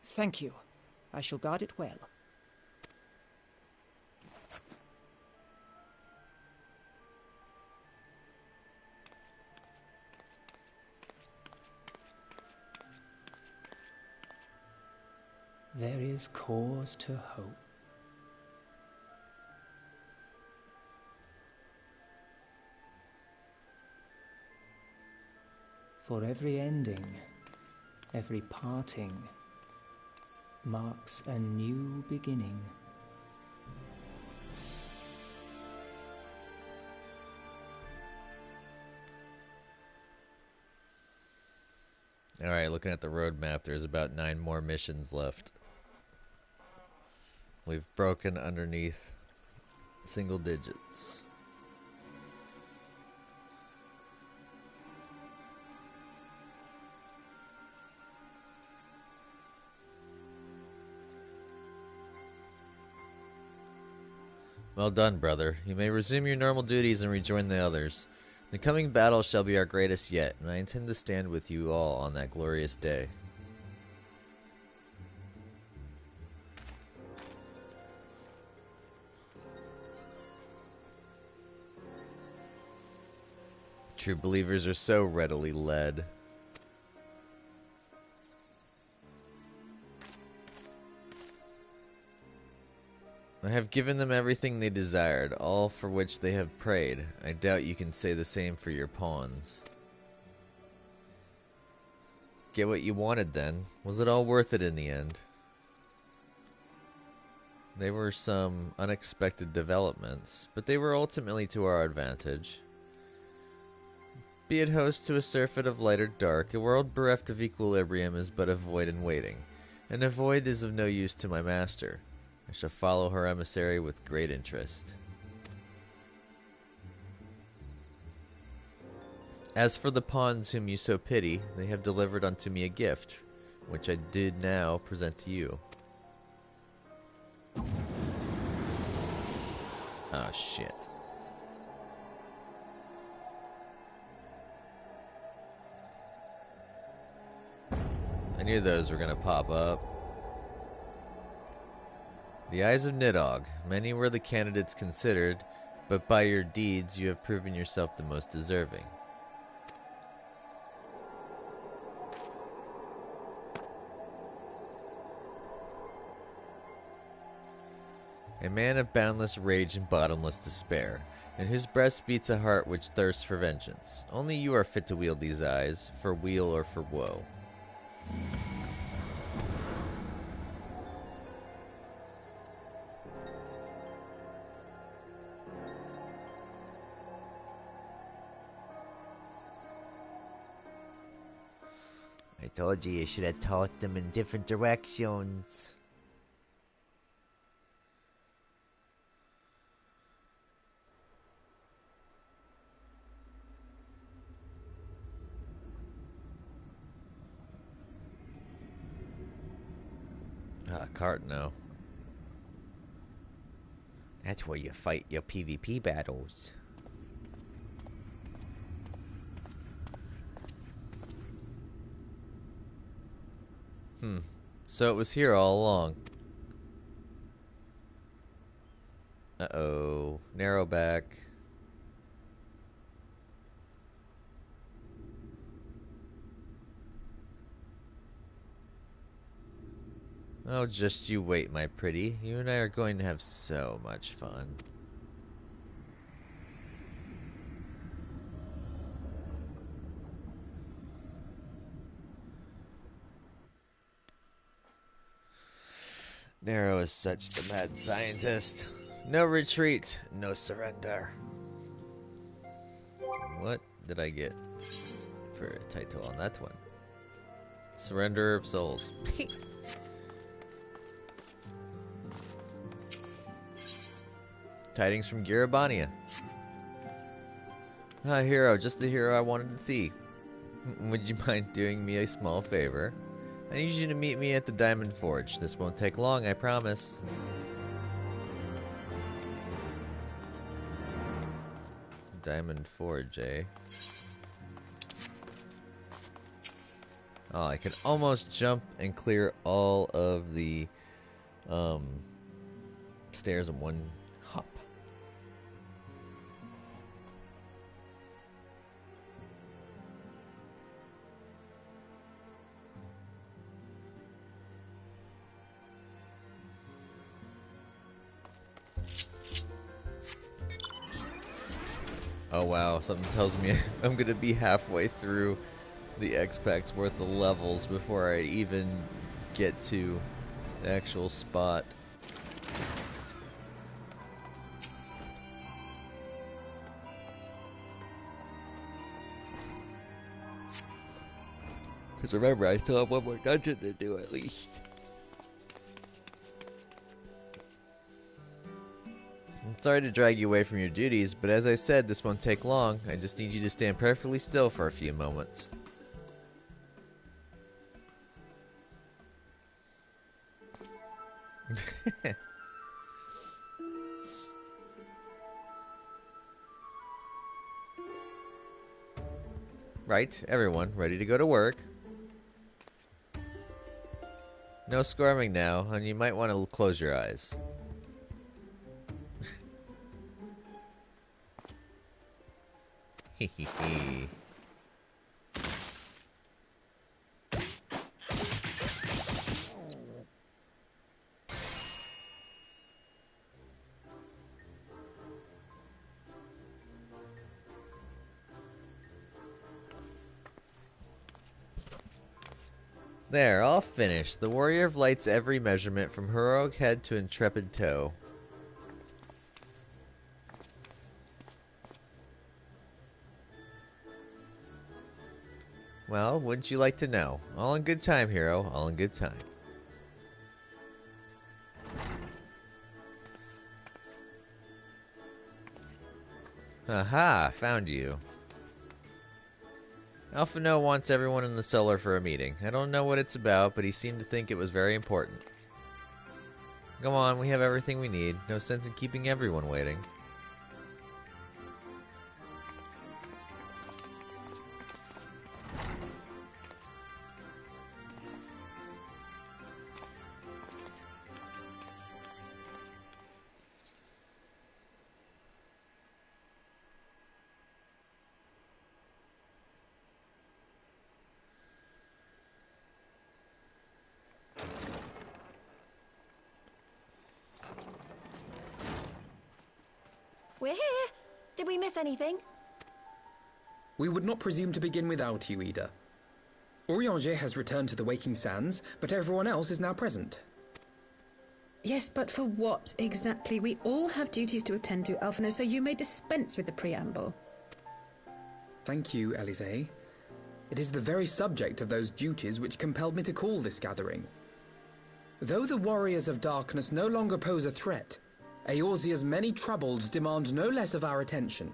Speaker 5: Thank you. I shall guard it well. There is cause to hope. For every ending, every parting, marks a new beginning.
Speaker 1: Alright, looking at the roadmap, there's about 9 more missions left. We've broken underneath single digits. Well done, brother. You may resume your normal duties and rejoin the others. The coming battle shall be our greatest yet, and I intend to stand with you all on that glorious day. True believers are so readily led. I have given them everything they desired, all for which they have prayed. I doubt you can say the same for your pawns. Get what you wanted then. Was it all worth it in the end? There were some unexpected developments, but they were ultimately to our advantage. Be it host to a surfeit of light or dark, a world bereft of equilibrium is but a void in waiting, and a void is of no use to my master. I shall follow her emissary with great interest. As for the pawns whom you so pity, they have delivered unto me a gift, which I did now present to you. Oh, shit. I knew those were gonna pop up. The Eyes of Nidhogg. Many were the candidates considered, but by your deeds you have proven yourself the most deserving. A man of boundless rage and bottomless despair, in whose breast beats a heart which thirsts for vengeance. Only you are fit to wield these eyes, for weal or for woe. I told you should have tossed them in different directions. Ah, cart now. That's where you fight your PvP battles. So it was here all along. Uh-oh. Narrow back. Oh, just you wait, my pretty. You and I are going to have so much fun. Narrow is such the mad scientist. No retreat, no surrender. What did I get for a title on that one? Surrender of Souls. Tidings from Girabania. Ah, hero, just the hero I wanted to see. Would you mind doing me a small favor? I need you to meet me at the Diamond Forge. This won't take long, I promise. Diamond Forge, eh? Oh, I could almost jump and clear all of the stairs in one hop. Oh wow, something tells me I'm gonna be halfway through the X-Pack's worth of levels before I even get to the actual spot. Because remember, I still have one more dungeon to do at least. I'm sorry to drag you away from your duties, but as I said, this won't take long. I just need you to stand perfectly still for a few moments. Right, everyone, ready to go to work. No squirming now, and you might want to close your eyes. Hehehe. There, all finished. The Warrior of Light's every measurement from heroic head to intrepid toe. Well, wouldn't you like to know? All in good time, hero. All in good time. Aha, found you. Alphino wants everyone in the cellar for a meeting. I don't know what it's about, but he seemed to think it was very important. Come on, we have everything we need. No sense in keeping everyone waiting.
Speaker 4: We're here. Did we miss anything?
Speaker 3: We would not presume to begin without you, Ida. Orianger has returned to the Waking Sands, but everyone else is now present.
Speaker 7: Yes, but for what exactly? We all have duties to attend to, Alphino, so you may dispense with the preamble.
Speaker 3: Thank you, Elise. It is the very subject of those duties which compelled me to call this gathering. Though the Warriors of Darkness no longer pose a threat, Eorzea's many troubles demand no less of our attention.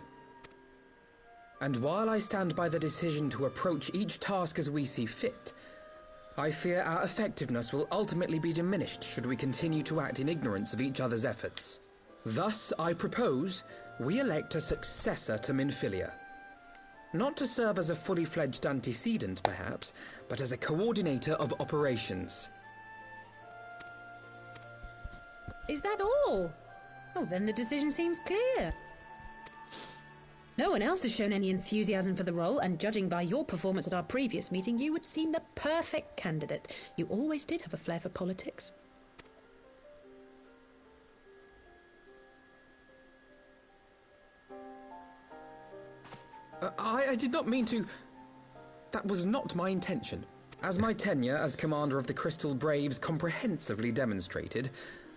Speaker 3: And while I stand by the decision to approach each task as we see fit, I fear our effectiveness will ultimately be diminished should we continue to act in ignorance of each other's efforts. Thus, I propose we elect a successor to Minfilia. Not to serve as a fully fledged antecedent, perhaps, but as a coordinator of operations.
Speaker 7: Is that all? Well, then the decision seems clear. No one else has shown any enthusiasm for the role, and judging by your performance at our previous meeting, you would seem the perfect candidate. You always did have a flair for politics.
Speaker 3: I did not mean to... That was not my intention. As my tenure as commander of the Crystal Braves comprehensively demonstrated,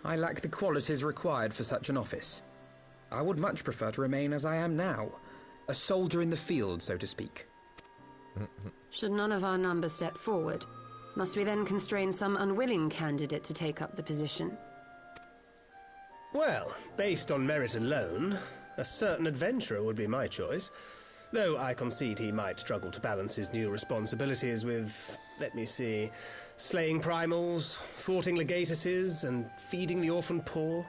Speaker 3: I lack the qualities required for such an office. I would much prefer to remain as I am now, a soldier in the field, so to speak.
Speaker 11: Should none of our number step forward, must we then constrain some unwilling candidate to take up the position?
Speaker 12: Well, based on merit alone, a certain adventurer would be my choice. Though I concede he might struggle to balance his new responsibilities with, let me see, slaying primals, thwarting legatuses, and feeding the orphan poor.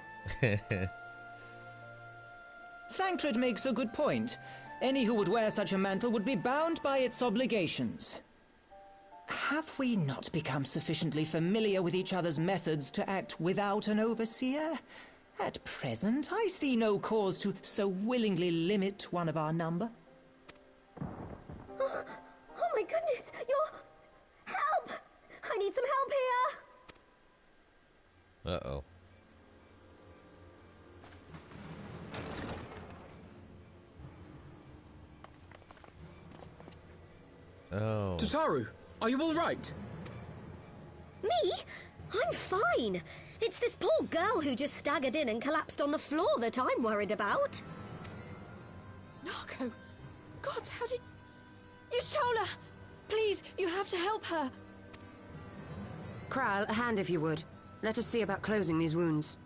Speaker 5: Thancred makes a good point. Any who would wear such a mantle would be bound by its obligations. Have we not become sufficiently familiar with each other's methods to act without an overseer? At present, I see no cause to so willingly limit one of our number.
Speaker 14: Oh my goodness, help! I need some help here!
Speaker 1: Uh-oh. Oh.
Speaker 3: Tataru, are you all right?
Speaker 14: Me? I'm fine. It's this poor girl who just staggered in and collapsed on the floor that I'm worried about.
Speaker 4: Narco! God, how did... Yashola! Please, you have to help her.
Speaker 11: Kral, a hand if you would. Let us see about closing these wounds.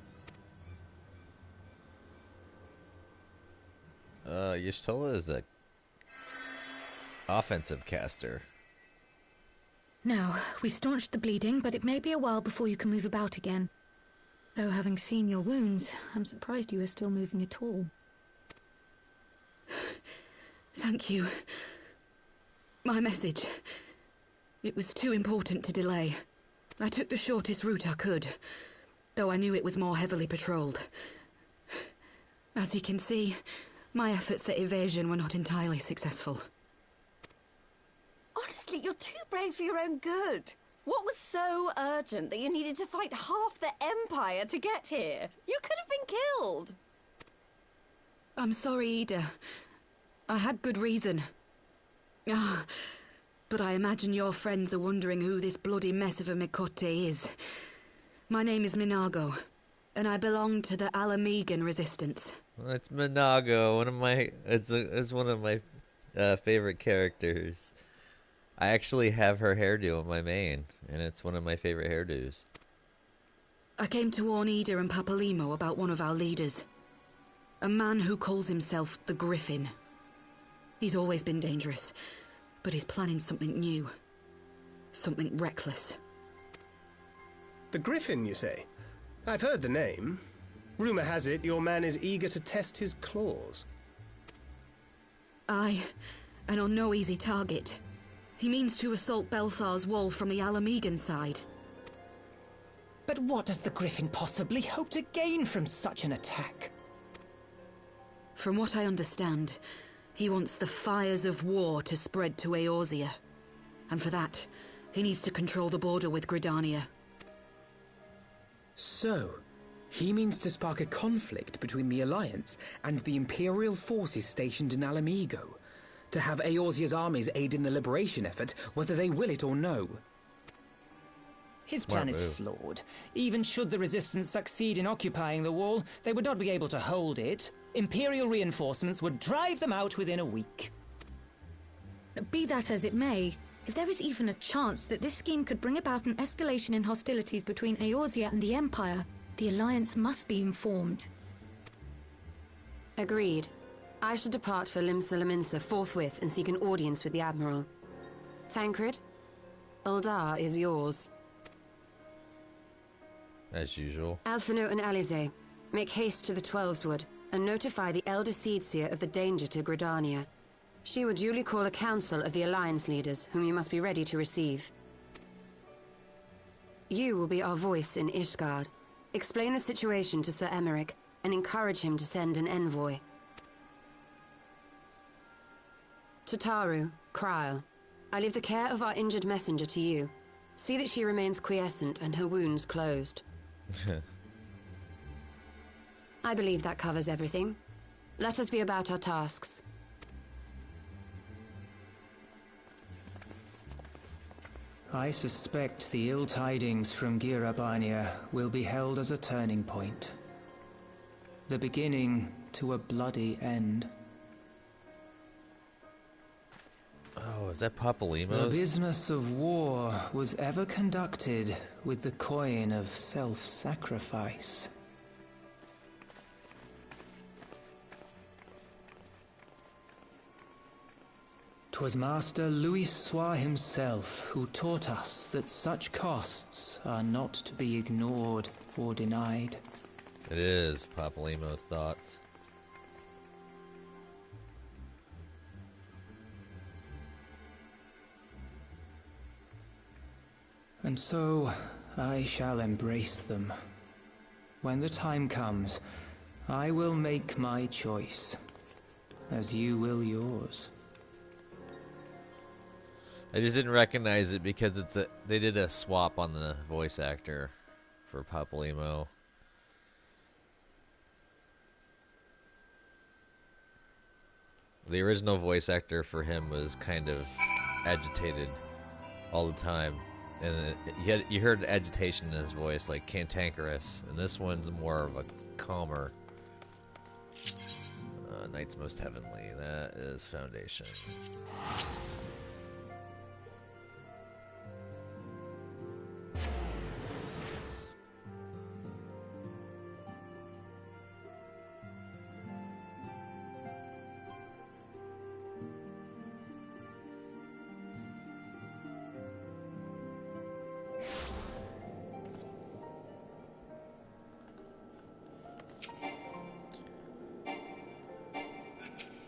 Speaker 1: Yashola is a offensive caster.
Speaker 15: Now, we've staunched the bleeding, but it may be a while before you can move about again. Though having seen your wounds, I'm surprised you are still moving at all.
Speaker 9: Thank you. My message. It was too important to delay. I took the shortest route I could, though I knew it was more heavily patrolled. As you can see, my efforts at evasion were not entirely successful.
Speaker 4: Honestly, you're too brave for your own good. What was so urgent that you needed to fight half the Empire to get here? You could have been killed.
Speaker 9: I'm sorry, Ida. I had good reason. But I imagine your friends are wondering who this bloody mess of a Mikote is. My name is Minago, and I belong to the Alamegan Resistance.
Speaker 1: Well, it's Minago, it's one of my favorite characters. I actually have her hairdo in my main, and it's one of my favorite hairdos.
Speaker 9: I came to warn Ida and Papalimo about one of our leaders. A man who calls himself the Griffin. He's always been dangerous, But he's planning something new. Something reckless.
Speaker 12: The Griffin, you say? I've heard the name. Rumor has it your man is eager to test his claws.
Speaker 9: Aye, and on no easy target. He means to assault Belsar's wall from the Alamegan side.
Speaker 5: But what does the Griffin possibly hope to gain from such an attack?
Speaker 9: From what I understand, he wants the fires of war to spread to Eorzea. And for that, he needs to control the border with Gridania.
Speaker 3: So, he means to spark a conflict between the Alliance and the Imperial forces stationed in Alamigo, to have Eorzea's armies aid in the liberation effort, whether they will it or no.
Speaker 5: His plan is flawed. Even should the Resistance succeed in occupying the wall, they would not be able to hold it. Imperial reinforcements would drive them out within a week.
Speaker 15: Be that as it may, if there is even a chance that this scheme could bring about an escalation in hostilities between Eorzea and the Empire, the Alliance must be informed.
Speaker 11: Agreed. I shall depart for Limsa forthwith and seek an audience with the Admiral. Thancred, Uldar is yours.
Speaker 1: As usual.
Speaker 11: Alphino and Alize, make haste to the Twelveswood and notify the Elder Seedseer of the danger to Gridania. She will duly call a council of the Alliance leaders, whom you must be ready to receive. You will be our voice in Ishgard. Explain the situation to Sir Emeric and encourage him to send an envoy. To Taru, Kryl, I leave the care of our injured messenger to you. See that she remains quiescent and her wounds closed. I believe that covers everything. Let us be about our tasks.
Speaker 5: I suspect the ill tidings from Girabania will be held as a turning point. The beginning to a bloody end.
Speaker 1: Oh, is that Papalimos?
Speaker 5: The business of war was ever conducted with the coin of self-sacrifice. 'Twas Master Louis Soir himself who taught us that such costs are not to be ignored or denied.
Speaker 1: It is Papalimos' thoughts.
Speaker 5: And so, I shall embrace them. When the time comes, I will make my choice, as you will yours.
Speaker 1: I just didn't recognize it because they did a swap on the voice actor for Papalimo. The original voice actor for him was kind of agitated all the time. And you heard agitation in his voice, like cantankerous. And this one's more of a calmer. Knight's Most Heavenly. That is Foundation.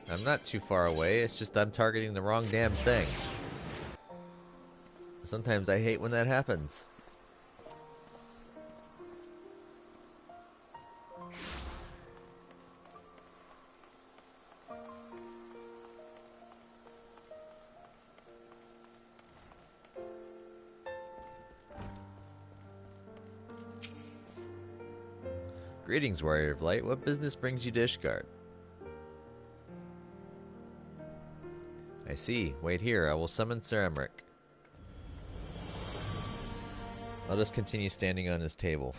Speaker 1: I'm not too far away, it's just I'm targeting the wrong damn thing. Sometimes I hate when that happens. Greetings, Warrior of Light. What business brings you to Ishgard? I see. Wait here. I will summon Sir Emeric. Let us continue standing on his table.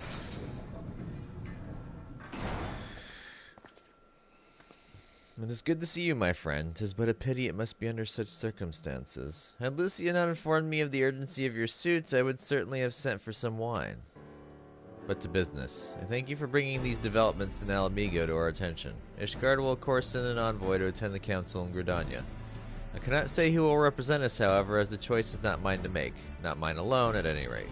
Speaker 1: It is good to see you, my friend. 'Tis but a pity it must be under such circumstances. Had Lucia not informed me of the urgency of your suits, I would certainly have sent for some wine. But to business. I thank you for bringing these developments in Alamigo to our attention. Ishgard will of course send an envoy to attend the council in Gridania. I cannot say who will represent us, however, as the choice is not mine to make. Not mine alone, at any rate.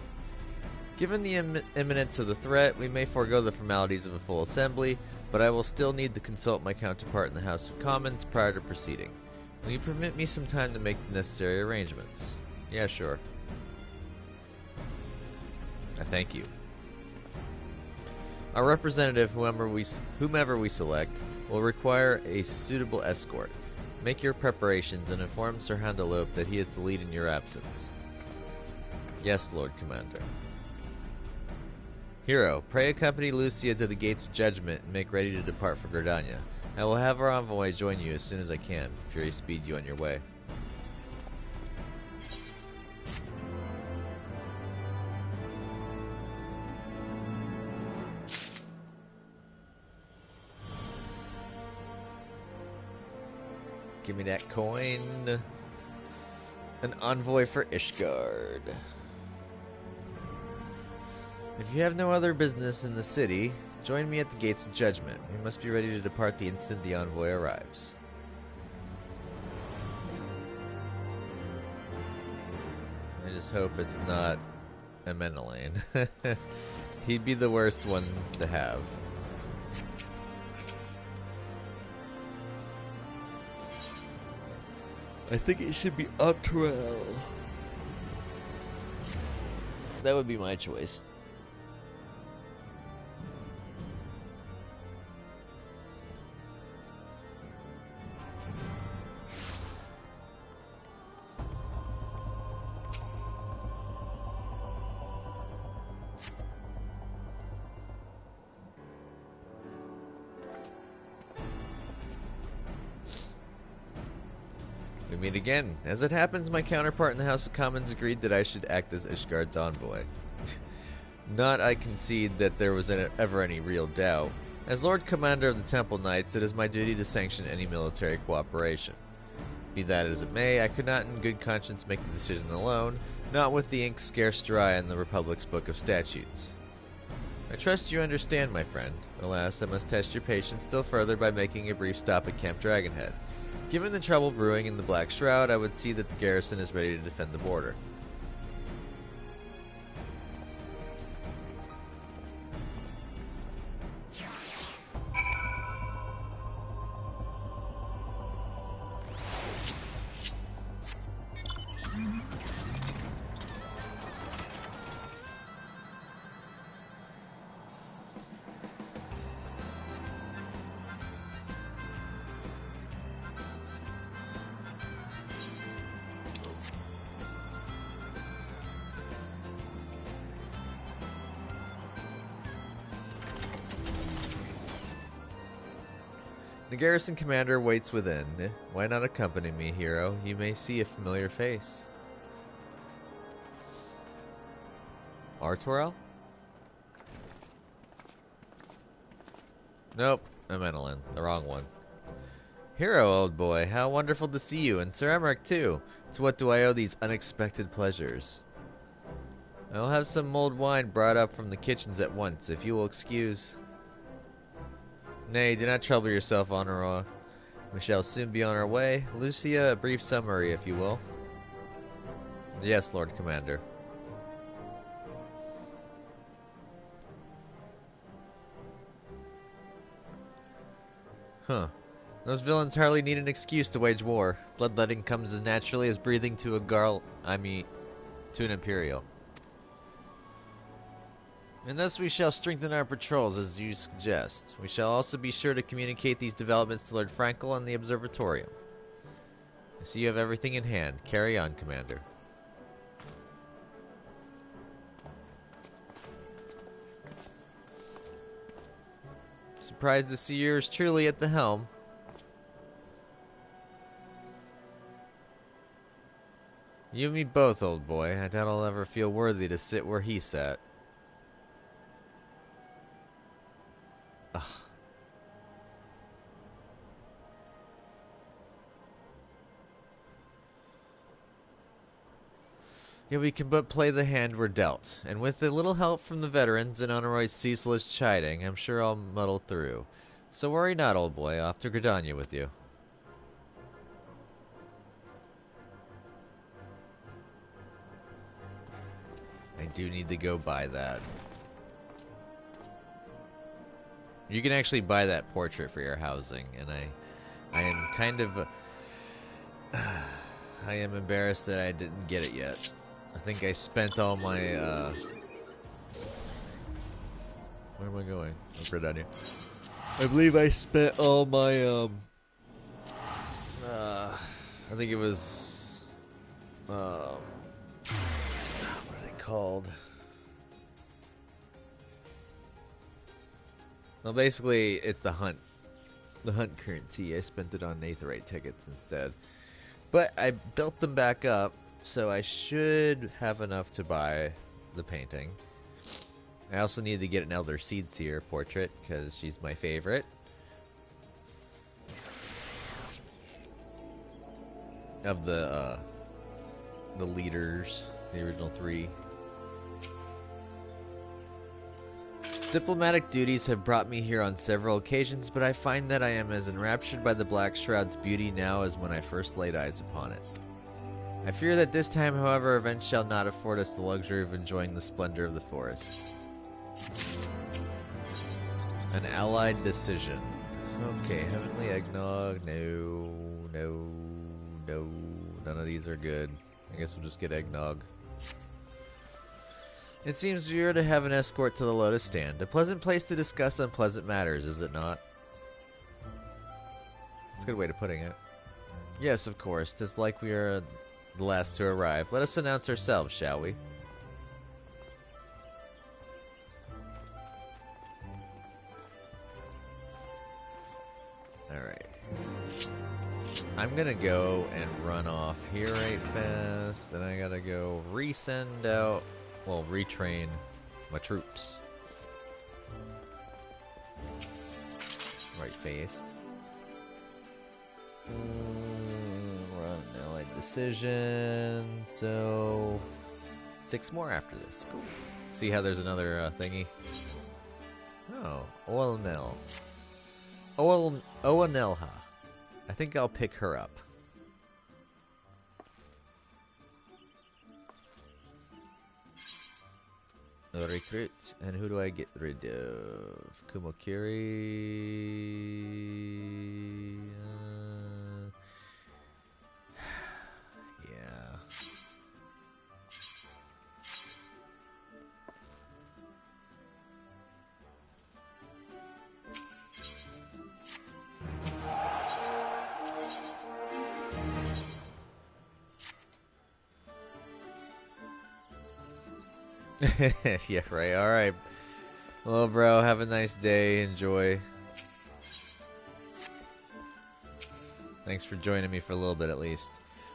Speaker 1: Given the imminence of the threat, we may forego the formalities of a full assembly, but I will still need to consult my counterpart in the House of Commons prior to proceeding. Will you permit me some time to make the necessary arrangements? Yeah, sure. I thank you. Our representative, whomever we select, will require a suitable escort. Make your preparations and inform Sir Houndelope that he is to lead in your absence. Yes, Lord Commander. Hero, pray accompany Lucia to the Gates of Judgment and make ready to depart for Gridania. I will have our envoy join you as soon as I can. Fury speed you on your way. Give me that coin. An envoy for Ishgard. If you have no other business in the city, join me at the Gates of Judgment. We must be ready to depart the instant the envoy arrives. I just hope it's not Amenelane. He'd be the worst one to have. I think it should be Octorel. That would be my choice. We meet again. As it happens, my counterpart in the House of Commons agreed that I should act as Ishgard's envoy. Not I concede that there was ever any real doubt. As Lord Commander of the Temple Knights, it is my duty to sanction any military cooperation. Be that as it may, I could not in good conscience make the decision alone, not with the ink scarce dry in the Republic's Book of Statutes. I trust you understand, my friend. Alas, I must test your patience still further by making a brief stop at Camp Dragonhead. Given the trouble brewing in the Black Shroud, I would see that the garrison is ready to defend the border. The garrison commander waits within. Why not accompany me, hero? You may see a familiar face. Artorel? Nope, Amenelane. The wrong one. Hero, old boy, how wonderful to see you, and Sir Emmerich too. To what do I owe these unexpected pleasures? I will have some mulled wine brought up from the kitchens at once, if you will excuse. Nay, do not trouble yourself, Honora. We shall soon be on our way. Lucia, a brief summary, if you will. Yes, Lord Commander. Huh. Those villains hardly need an excuse to wage war. Bloodletting comes as naturally as breathing to to an Imperial. And thus we shall strengthen our patrols, as you suggest. We shall also be sure to communicate these developments to Lord Frankel and the Observatorium. I see you have everything in hand. Carry on, Commander. Surprised to see yours truly at the helm. You and me both, old boy. I doubt I'll ever feel worthy to sit where he sat. Ugh. Yet we can but play the hand we're dealt, and with a little help from the veterans and Honorari's ceaseless chiding, I'm sure I'll muddle through. So worry not, old boy. Off to Gridania with you. do need to go buy that. You can actually buy that portrait for your housing, and I am kind of I am embarrassed that I didn't get it yet. I think I spent all my where am I going? I've read down here. I believe I spent all my I think it was what are they called? Well, basically, it's the hunt currency. I spent it on Aetherite tickets instead. But I built them back up, so I should have enough to buy the painting. I also need to get an Elder Seedseer portrait, because she's my favorite. Of the leaders, the original 3. Diplomatic duties have brought me here on several occasions, but I find that I am as enraptured by the Black Shroud's beauty now as when I first laid eyes upon it. I fear that this time, however, events shall not afford us the luxury of enjoying the splendor of the forest. An allied decision. Okay, Heavenly Eggnog. No. None of these are good. I guess we'll just get Eggnog. It seems we are to have an escort to the Lotus Stand. A pleasant place to discuss unpleasant matters, is it not? That's a good way of putting it. Yes, of course. 'Tis like we are the last to arrive. Let us announce ourselves, shall we? Alright. I'm gonna go and run off here right fast. Then I gotta go resend out... Well, retrain my troops. Right-faced. Run allied decision. So 6 more after this. Cool. See how there's another thingy. Oh, Oanelha. I think I'll pick her up. Recruit, and who do I get rid of? Kumokiri. Yeah. Yeah, right. Alright. Well, bro, have a nice day. Enjoy. Thanks for joining me for a little bit at least.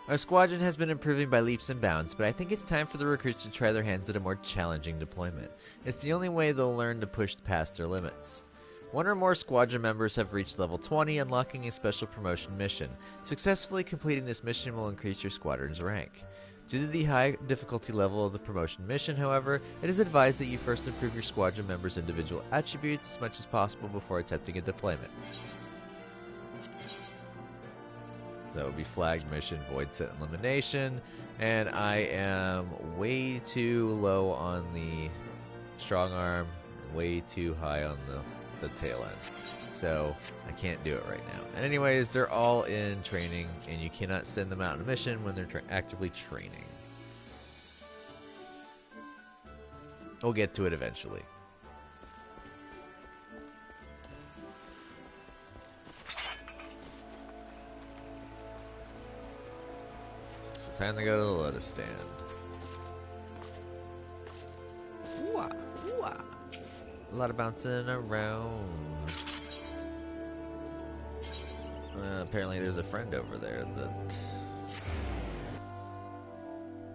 Speaker 1: Our squadron has been improving by leaps and bounds, but I think it's time for the recruits to try their hands at a more challenging deployment. It's the only way they'll learn to push past their limits. 1 or more squadron members have reached level 20, unlocking a special promotion mission. Successfully completing this mission will increase your squadron's rank. Due to the high difficulty level of the promotion mission, however, it is advised that you first improve your squadron members' individual attributes as much as possible before attempting a deployment. So it would be flagged mission, void set elimination, and I am way too low on the strong arm, way too high on the tail end. So I can't do it right now. And anyways, they're all in training, and you cannot send them out on a mission when they're actively training. We'll get to it eventually. So time to go to the Lotus Stand. Ooh-ah, ooh-ah. A lot of bouncing around. Apparently there's a friend over there that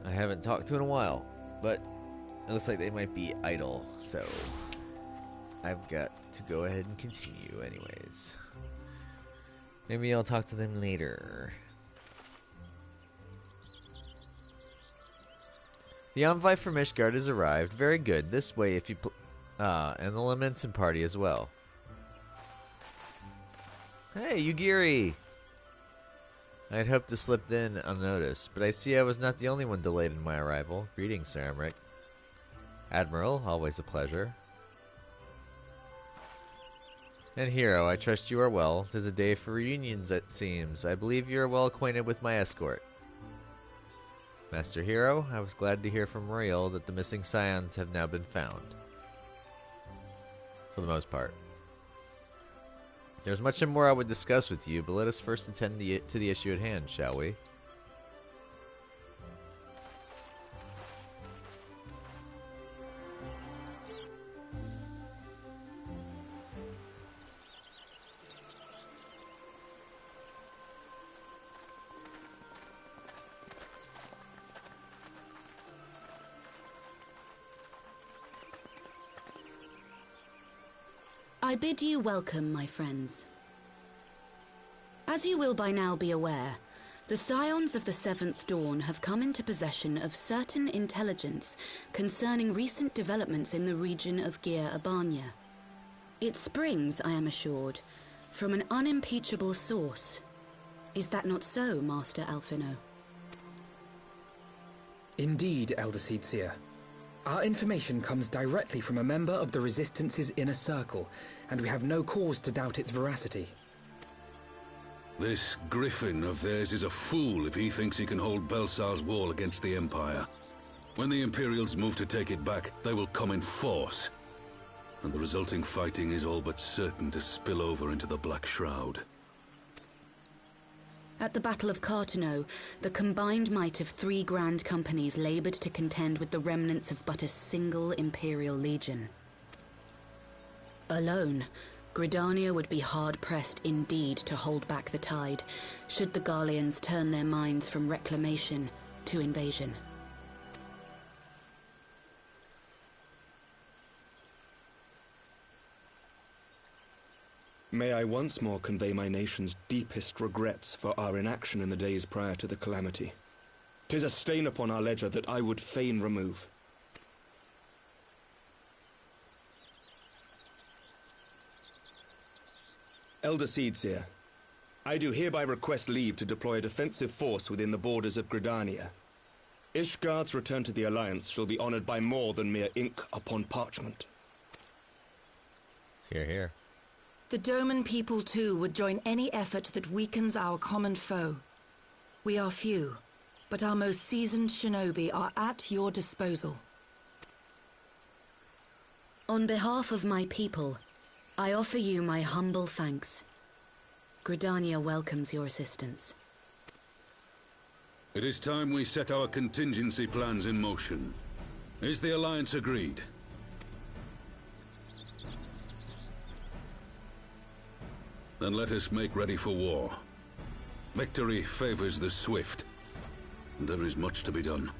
Speaker 1: I haven't talked to in a while, but it looks like they might be idle, so I've got to go ahead and continue anyways. Maybe I'll talk to them later. The envoy from Ishgard has arrived. Very good. This way if you and the Lamentin party as well. Hey, Yugiri! I had hoped to slip in unnoticed, but I see I was not the only one delayed in my arrival. Greetings, Sir Emmerich. Admiral, always a pleasure. And Hero, I trust you are well. 'Tis a day for reunions, it seems. I believe you are well acquainted with my escort. Master Hero, I was glad to hear from Royal that the missing scions have now been found. For the most part. There's much more I would discuss with you, but let us first attend to the issue at hand, shall we?
Speaker 9: I bid you welcome, my friends. As you will by now be aware, the Scions of the Seventh Dawn have come into possession of certain intelligence concerning recent developments in the region of Gyr Abania. It springs, I am assured, from an unimpeachable source. Is that not so, Master Alphino?
Speaker 3: Indeed, Elder Seedseer. Our information comes directly from a member of the Resistance's inner circle, and we have no cause to doubt its veracity.
Speaker 13: This griffin of theirs is a fool if he thinks he can hold Belsar's wall against the Empire. When the Imperials move to take it back, they will come in force. And the resulting fighting is all but certain to spill over into the Black Shroud.
Speaker 9: At the Battle of Cartano, the combined might of 3 grand companies labored to contend with the remnants of but a single Imperial legion. Alone, Gridania would be hard-pressed indeed to hold back the tide, should the Garleans turn their minds from reclamation to invasion.
Speaker 16: May I once more convey my nation's deepest regrets for our inaction in the days prior to the calamity. 'Tis a stain upon our ledger that I would fain remove. Elder Seedseer, I do hereby request leave to deploy a defensive force within the borders of Gridania. Ishgard's return to the Alliance shall be honored by more than mere ink upon parchment.
Speaker 1: Hear, hear.
Speaker 17: The Doman people, too, would join any effort that weakens our common foe. We are few, but our most seasoned shinobi are at your disposal.
Speaker 9: On behalf of my people, I offer you my humble thanks. Gridania welcomes your assistance.
Speaker 13: It is time we set our contingency plans in motion. Is the Alliance agreed? Then let us make ready for war. Victory favors the swift, and there is much to be done.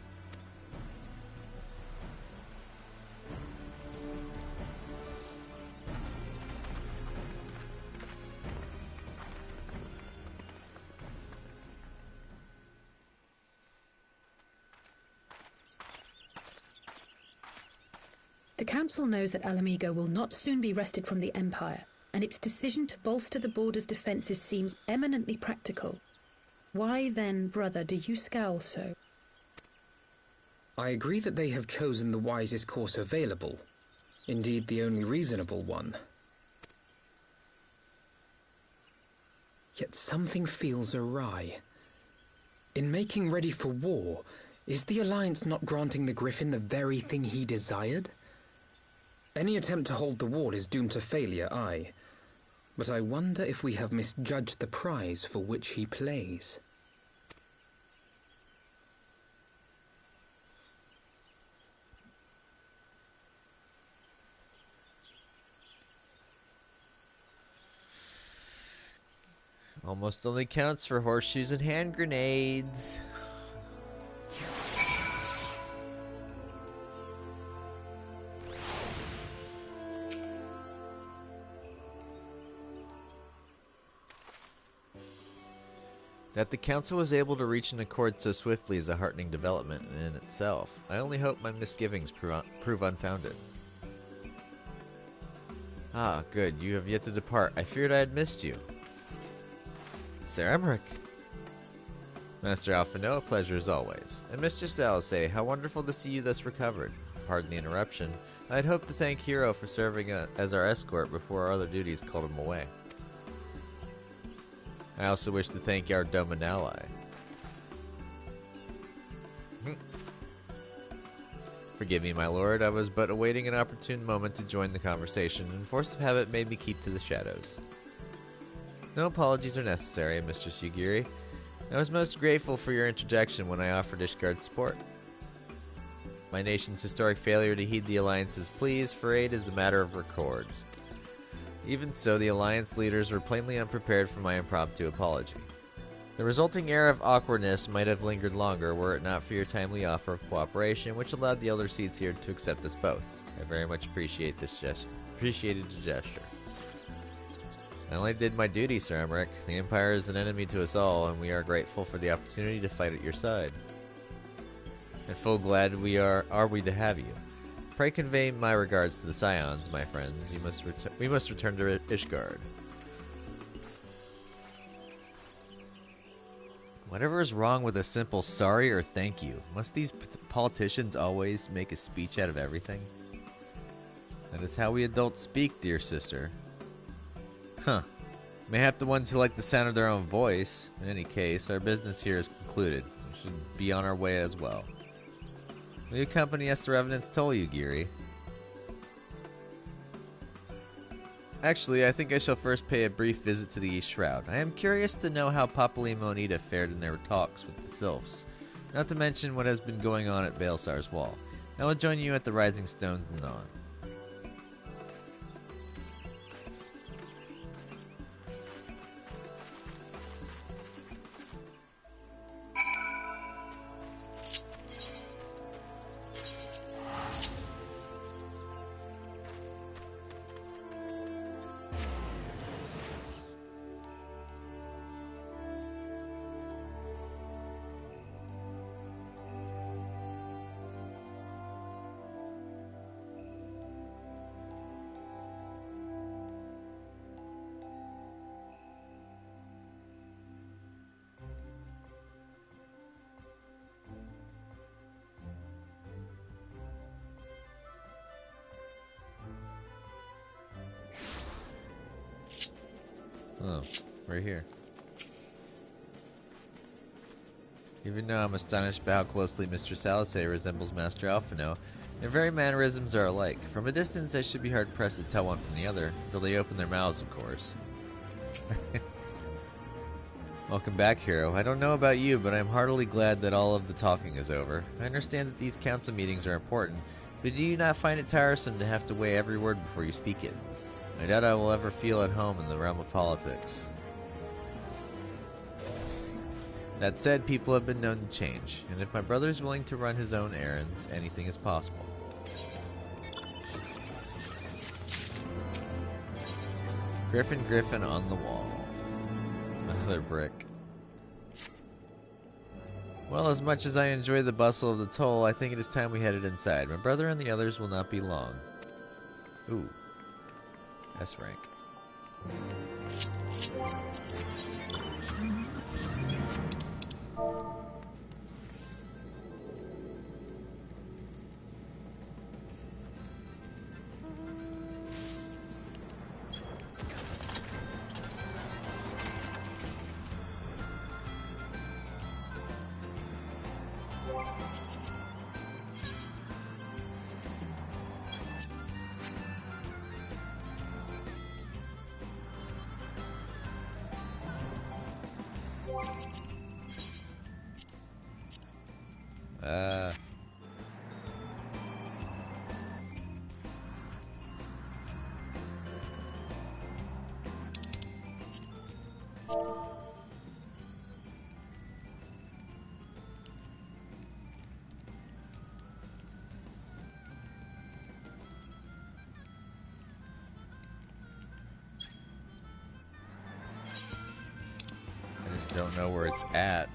Speaker 7: The Council knows that Alamigo will not soon be wrested from the Empire, and its decision to bolster the border's defences seems eminently practical. Why then, brother, do you scowl so?
Speaker 3: I agree that they have chosen the wisest course available. Indeed, the only reasonable one. Yet something feels awry. In making ready for war, is the Alliance not granting the Griffin the very thing he desired? Any attempt to hold the wall is doomed to failure, aye. But I wonder if we have misjudged the prize for which he plays.
Speaker 1: Almost only counts for horseshoes and hand grenades. That the Council was able to reach an accord so swiftly is a heartening development in itself. I only hope my misgivings prove unfounded. Ah, good. You have yet to depart. I feared I had missed you. Sir Emmerich. Master Alphino, a pleasure as always. And Mr. Salsay, how wonderful to see you thus recovered. pardon the interruption, I'd hoped to thank Hero for serving as our escort before our other duties called him away. I also wish to thank our Doman ally. Forgive me, my lord, I was but awaiting an opportune moment to join the conversation, and force of habit made me keep to the shadows. No apologies are necessary, Mistress Yugiri. I was most grateful for your interjection when I offered Ishgard support. My nation's historic failure to heed the Alliance's pleas for aid is a matter of record. Even so, the Alliance leaders were plainly unprepared for my impromptu apology. The resulting air of awkwardness might have lingered longer were it not for your timely offer of cooperation, which allowed the elder seeds here to accept us both. I very much appreciated the gesture. I only did my duty, Sir Emmerich. The Empire is an enemy to us all, and we are grateful for the opportunity to fight at your side. And full glad are we to have you. Pray convey my regards to the Scions, my friends. We must return to Ishgard. Whatever is wrong with a simple sorry or thank you? Must these politicians always make a speech out of everything? That is how we adults speak, dear sister. Huh. Mayhap the ones who like the sound of their own voice. In any case, our business here is concluded. We should be on our way as well. Will you accompany us to Revenant's Toll, Yugiri? Actually, I think I shall first pay a brief visit to the East Shroud. I am curious to know how Papalymo and Ida fared in their talks with the Sylphs, not to mention what has been going on at Baelsar's Wall. I will join you at the Rising Stones and on. Oh, right here. Even now I'm astonished by how closely Mr. Salisay resembles Master Alphino. Their very mannerisms are alike. From a distance I should be hard-pressed to tell one from the other, until they open their mouths, of course. Welcome back, Hero. I don't know about you, but I'm heartily glad that all of the talking is over. I understand that these council meetings are important, but do you not find it tiresome to have to weigh every word before you speak it? I doubt I will ever feel at home in the realm of politics. That said, people have been known to change, and if my brother is willing to run his own errands, anything is possible. Griffin on the wall. Another brick. Well, as much as I enjoy the bustle of the toll, I think it is time we headed inside. My brother and the others will not be long. Ooh. S rank. Don't know where it's at.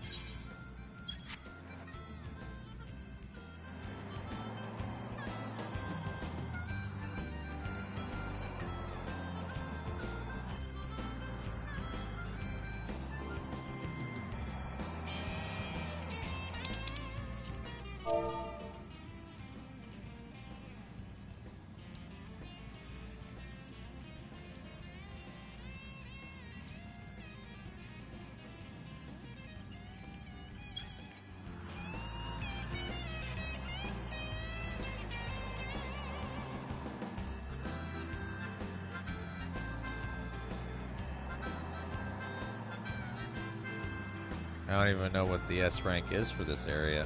Speaker 1: I don't even know what the S rank is for this area.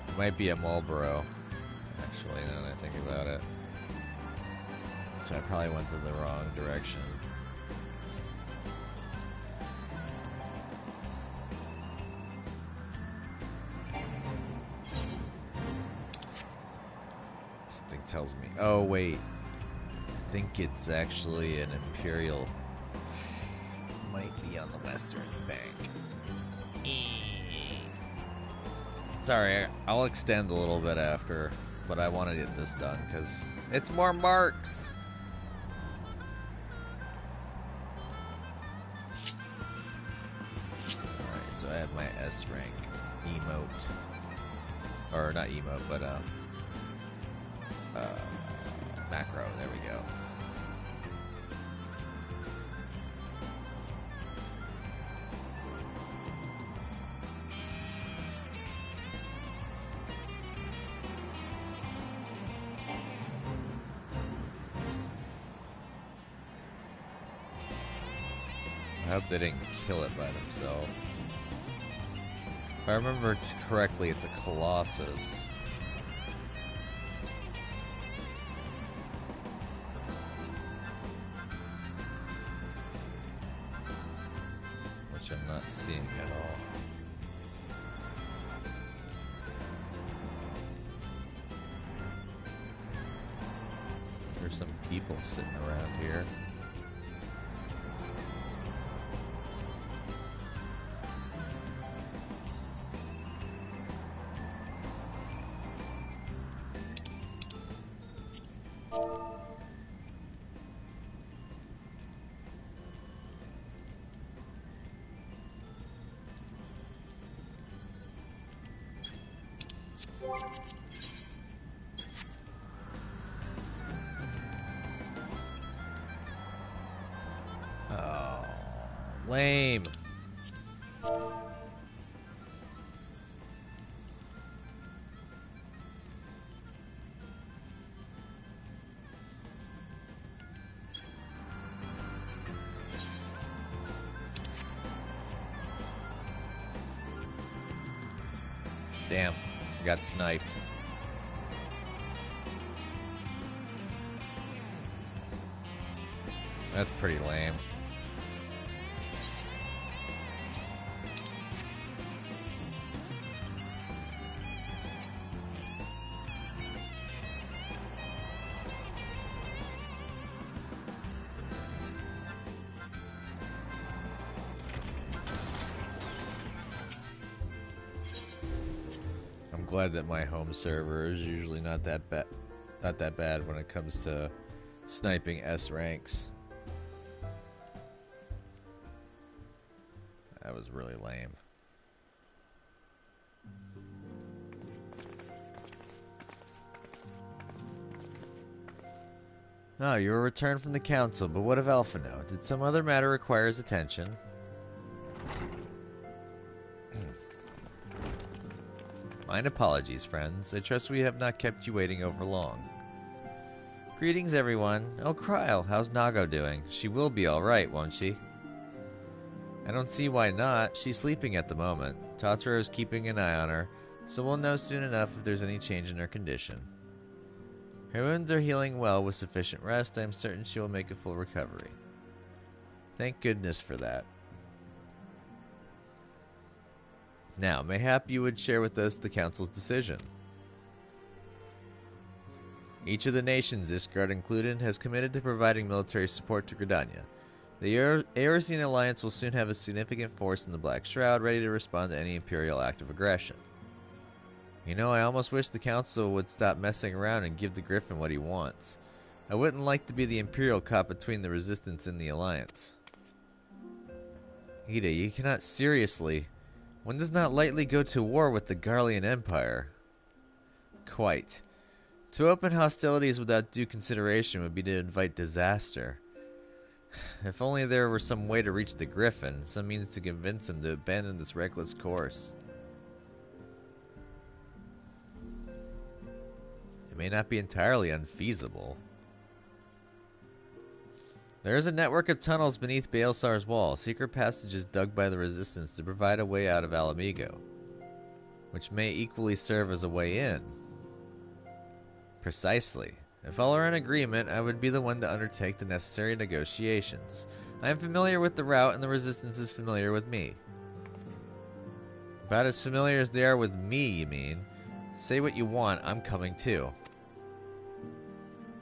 Speaker 1: It might be a Marlboro, actually, now that I think about it. So I probably went to the wrong direction. Something tells me. Oh, wait. I think it's actually an Imperial. Might be on the Western Bank. Sorry, I'll extend a little bit after, but I want to get this done because it's more marks. Alright, so I have my S rank emote. Or not emote, but macro. There we go. I hope they didn't kill it by themselves. If I remember correctly, it's a Colossus. Which I'm not seeing at all. There's some people sitting around here. Oh, lame. Damn, I got sniped. That's pretty lame. I'm glad that my home server is usually not that bad when it comes to sniping S ranks. That was really lame. Oh, you were returned from the council, but what of Alphino? Did some other matter require his attention? Mine apologies, friends. I trust we have not kept you waiting over long. Greetings, everyone. Oh, Kryl, how's Nago doing? She will be alright, won't she? I don't see why not. She's sleeping at the moment. Totoro is keeping an eye on her, so we'll know soon enough if there's any change in her condition. Her wounds are healing well with sufficient rest. I'm certain she will make a full recovery. Thank goodness for that. Now, mayhap you would share with us the Council's decision. Each of the nations, Isgard included, has committed to providing military support to Gridania. The Eorzean Alliance will soon have a significant force in the Black Shroud, ready to respond to any Imperial act of aggression. You know, I almost wish the Council would stop messing around and give the Griffin what he wants. I wouldn't like to be the Imperial caught between the Resistance and the Alliance. Ida, you cannot seriously... One does not lightly go to war with the Garlean Empire. Quite. To open hostilities without due consideration would be to invite disaster. If only there were some way to reach the Griffin, some means to convince him to abandon this reckless course. It may not be entirely unfeasible. There is a network of tunnels beneath Baelsar's wall, secret passages dug by the Resistance to provide a way out of Alamigo, which may equally serve as a way in. Precisely. If all are in agreement, I would be the one to undertake the necessary negotiations. I am familiar with the route, and the Resistance is familiar with me. About as familiar as they are with me, you mean? Say what you want, I'm coming too.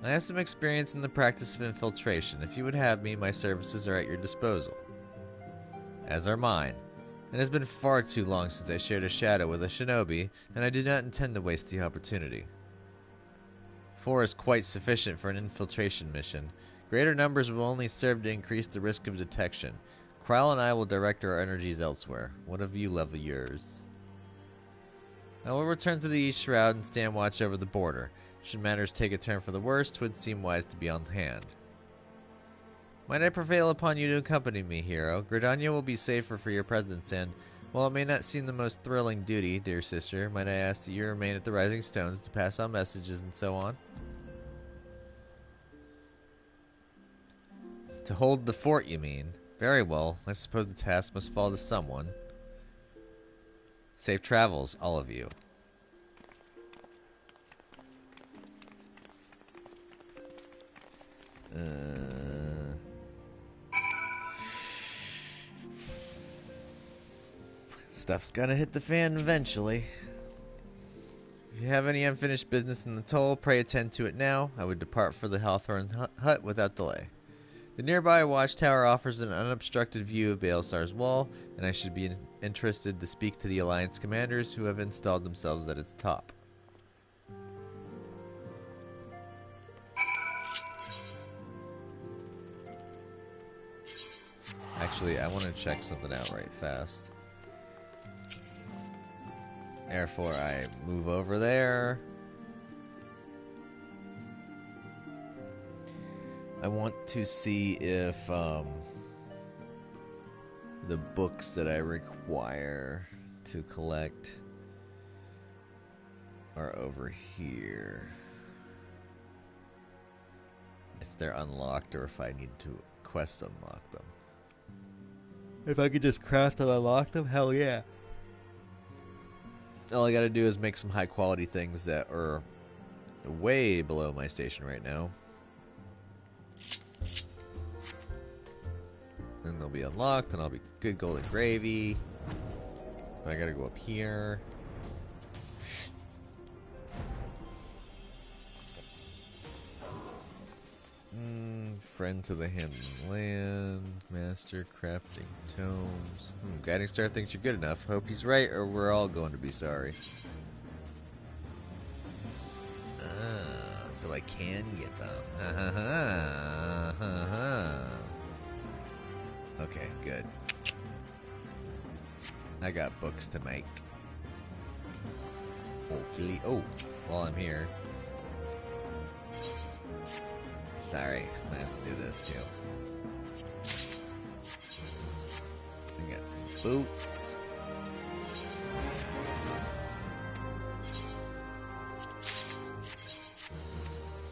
Speaker 1: I have some experience in the practice of infiltration. If you would have me, my services are at your disposal. As are mine. It has been far too long since I shared a shadow with a shinobi, and I do not intend to waste the opportunity. 4 is quite sufficient for an infiltration mission. Greater numbers will only serve to increase the risk of detection. Kryle and I will direct our energies elsewhere. One of you level yours. I will return to the East Shroud and stand watch over the border. Should matters take a turn for the worst, 'twould seem wise to be on hand. Might I prevail upon you to accompany me, hero? Gridania will be safer for your presence, and, while it may not seem the most thrilling duty, dear sister, might I ask that you remain at the Rising Stones to pass on messages and so on? To hold the fort, you mean? Very well, I suppose the task must fall to someone. Safe travels, all of you. Stuff's gonna hit the fan eventually. If you have any unfinished business in the toll, pray attend to it now. I would depart for the Hawthorne hut without delay. The nearby watchtower offers an unobstructed view of Baelsar's wall, and I should be interested to speak to the Alliance commanders who have installed themselves at its top. Actually, I want to check something out right fast. Therefore, I move over there. I want to see if the books that I require to collect are over here. If they're unlocked or if I need to quest unlock them. If I could just craft and unlock them, hell yeah. All I gotta do is make some high quality things that are way below my station right now. Then they'll be unlocked and I'll be good golden gravy. But I gotta go up here. Friend to the Hidden Land. Master crafting tomes. Guiding Star thinks you're good enough. Hope he's right or we're all going to be sorry. So I can get them. Okay, good. I got books to make. Okay. Oh, while I'm here. Sorry, I have to do this too. I got some boots.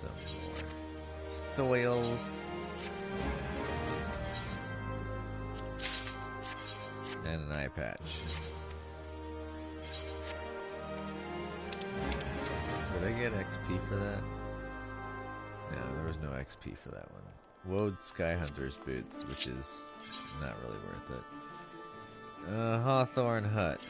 Speaker 1: Some more soil. And an eye patch. Did I get XP for that? No, there was no XP for that one. Woad Sky Hunter's boots, which is not really worth it. Hawthorne Hut.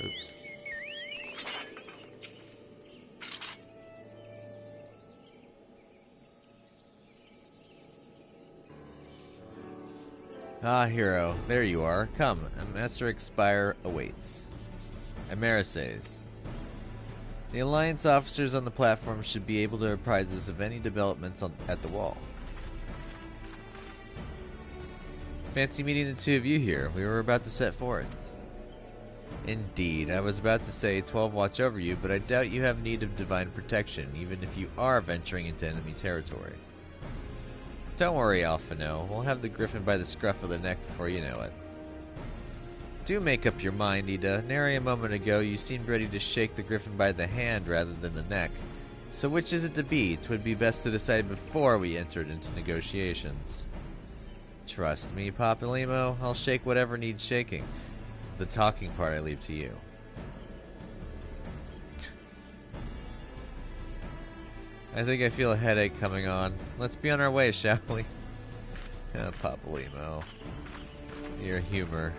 Speaker 1: Oops. Ah, hero. There you are. Come, a Master Expire awaits. Amerisays. The Alliance officers on the platform should be able to apprise us of any developments at the wall. Fancy meeting the two of you here. We were about to set forth. Indeed, I was about to say 12 watch over you, but I doubt you have need of divine protection, even if you are venturing into enemy territory. Don't worry, Alphino. We'll have the griffin by the scruff of the neck before you know it. Do make up your mind, Ida. Nary a moment ago you seemed ready to shake the griffin by the hand rather than the neck. So which is it to be? 'Twould be best to decide before we entered into negotiations. Trust me, Papalimo. I'll shake whatever needs shaking. The talking part I leave to you. I think I feel a headache coming on. Let's be on our way, shall we? Papalimo. Your humor.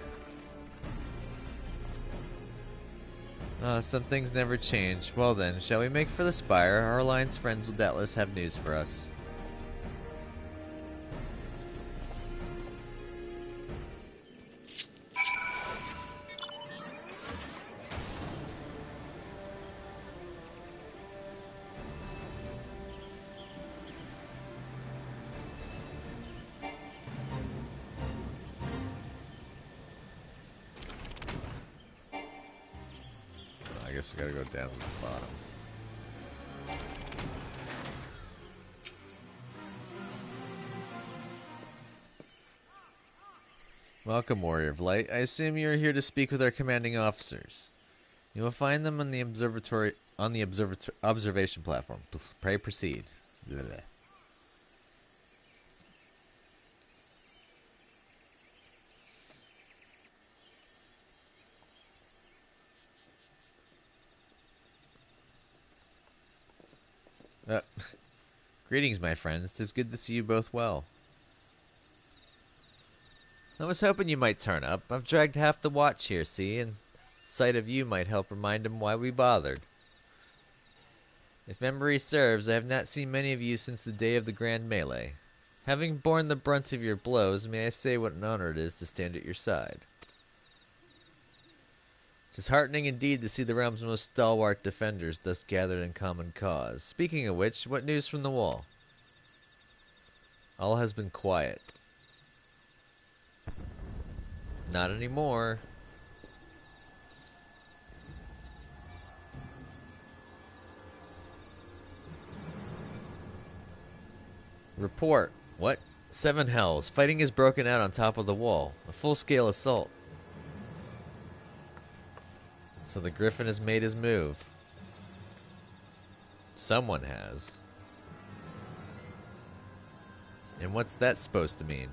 Speaker 1: Some things never change. Well then, shall we make for the spire? Our alliance friends will doubtless have news for us. I guess we gotta go down to the bottom. Welcome, Warrior of Light. I assume you are here to speak with our commanding officers. You will find them on the observation platform. Pray proceed. Blah, blah. Greetings, my friends. 'Tis good to see you both well. I was hoping you might turn up. I've dragged half the watch here, see, and sight of you might help remind him why we bothered. If memory serves, I have not seen many of you since the day of the grand melee. Having borne the brunt of your blows, may I say what an honor it is to stand at your side. 'Tis heartening indeed to see the realm's most stalwart defenders thus gathered in common cause. Speaking of which, what news from the wall? All has been quiet. Not anymore. Report. What? 7 hells. Fighting is broken out on top of the wall. A full-scale assault. So the Griffin has made his move. Someone has. And what's that supposed to mean?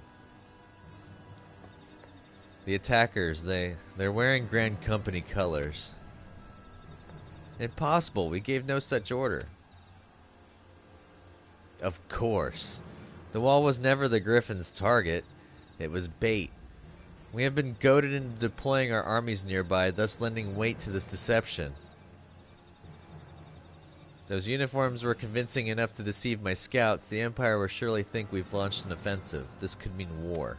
Speaker 1: The attackers, they're wearing Grand Company colors. Impossible, we gave no such order. Of course. The wall was never the Griffin's target. It was bait. We have been goaded into deploying our armies nearby, thus lending weight to this deception. Those uniforms were convincing enough to deceive my scouts. The Empire will surely think we've launched an offensive. This could mean war.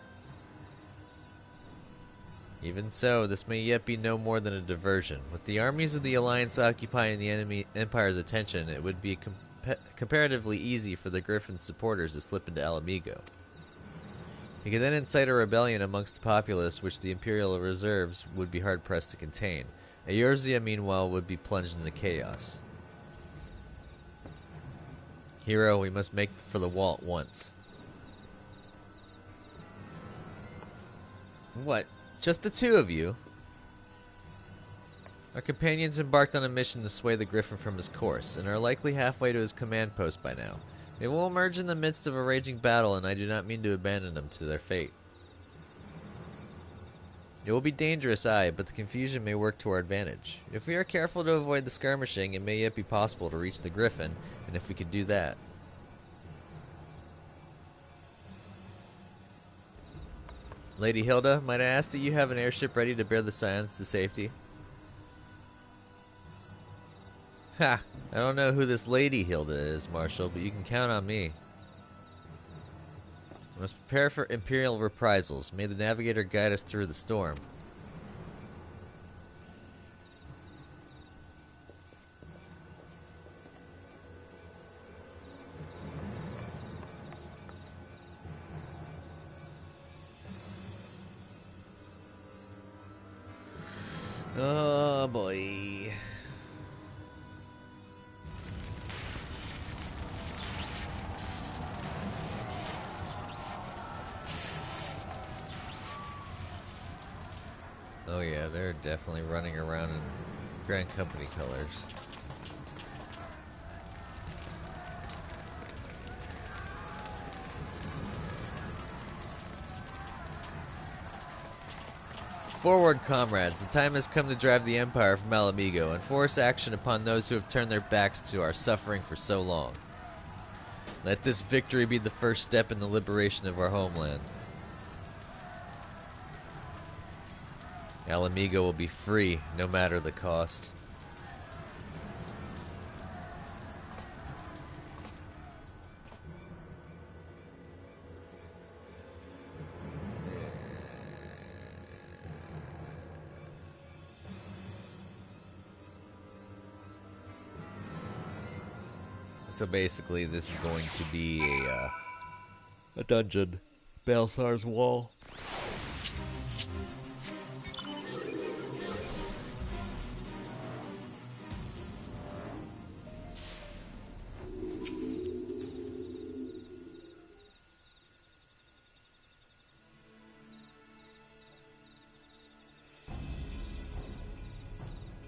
Speaker 1: Even so, this may yet be no more than a diversion. With the armies of the Alliance occupying the enemy Empire's attention, it would be comparatively easy for the Griffin's supporters to slip into Alamigo. He could then incite a rebellion amongst the populace, which the Imperial reserves would be hard-pressed to contain. Eorzea, meanwhile, would be plunged into chaos. Hero, we must make for the wall at once. What? Just the 2 of you? Our companions embarked on a mission to sway the Griffin from his course, and are likely halfway to his command post by now. They will emerge in the midst of a raging battle, and I do not mean to abandon them to their fate. It will be dangerous, aye, but the confusion may work to our advantage. If we are careful to avoid the skirmishing, it may yet be possible to reach the Griffin, and if we could do that... Lady Hilda, might I ask that you have an airship ready to bear the Scions to safety? Ha! I don't know who this Lady Hilda is, Marshal, but you can count on me. We must prepare for Imperial reprisals. May the Navigator guide us through the storm. Oh boy. Oh yeah, they're definitely running around in Grand Company colors. Forward, comrades. The time has come to drive the Empire from Alamigo and force action upon those who have turned their backs to our suffering for so long. Let this victory be the first step in the liberation of our homeland. Alamigo will be free, no matter the cost. So basically, this is going to be a dungeon. Balsar's Wall.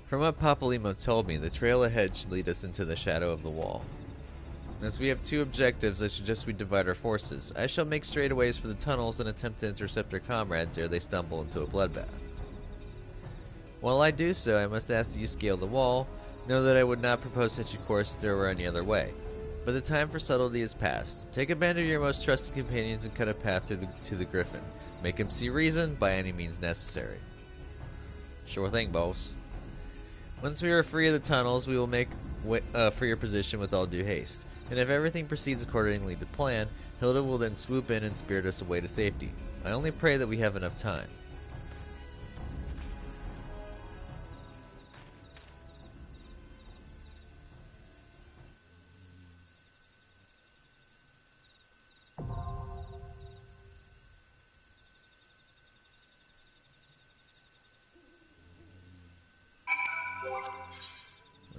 Speaker 1: From what Papalymo told me, the trail ahead should lead us into the shadow of the wall. As we have two objectives, I suggest we divide our forces. I shall make straightaways for the tunnels and attempt to intercept our comrades ere they stumble into a bloodbath. While I do so, I must ask that you scale the wall. Know that I would not propose such a course if there were any other way. But the time for subtlety is past. Take a band of your most trusted companions and cut a path to the Griffin. Make him see reason by any means necessary. Sure thing, boss. Once we are free of the tunnels, we will make for your position with all due haste. And if everything proceeds accordingly to plan, Hilda will then swoop in and spirit us away to safety. I only pray that we have enough time.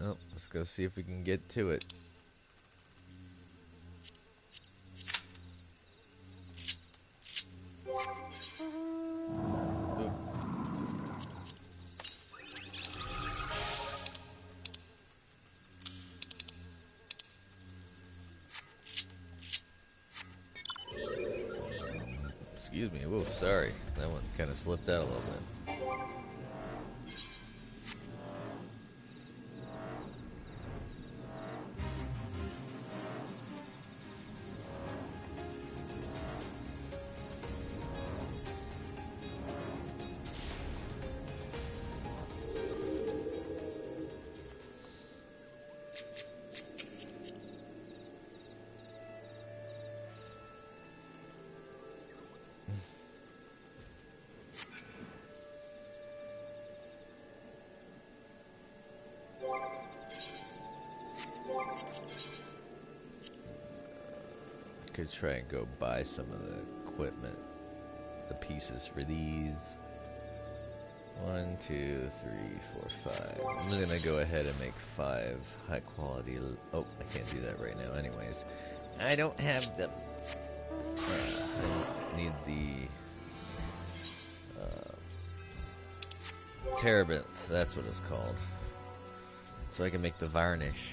Speaker 1: Well, let's go see if we can get to it. Excuse me. Whoa, sorry. That one kind of slipped out a little bit. Could try and go buy some of the equipment, the pieces for these. 1, 2, 3, 4, 5. I'm gonna go ahead and make 5 high quality. Oh, I can't do that right now. Anyways, I don't have the. I need the terebinth. That's what it's called. So I can make the varnish.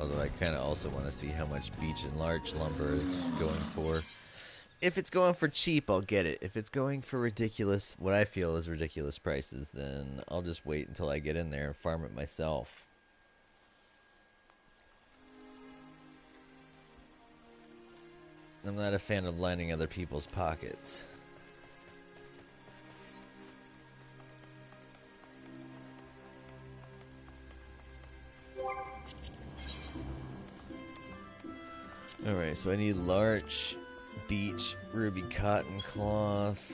Speaker 1: Although I kind of also want to see how much beech and larch lumber is going for. If it's going for cheap, I'll get it. If it's going for ridiculous, what I feel is ridiculous prices, then I'll just wait until I get in there and farm it myself. I'm not a fan of lining other people's pockets. Alright, so I need larch, beech, ruby cotton cloth.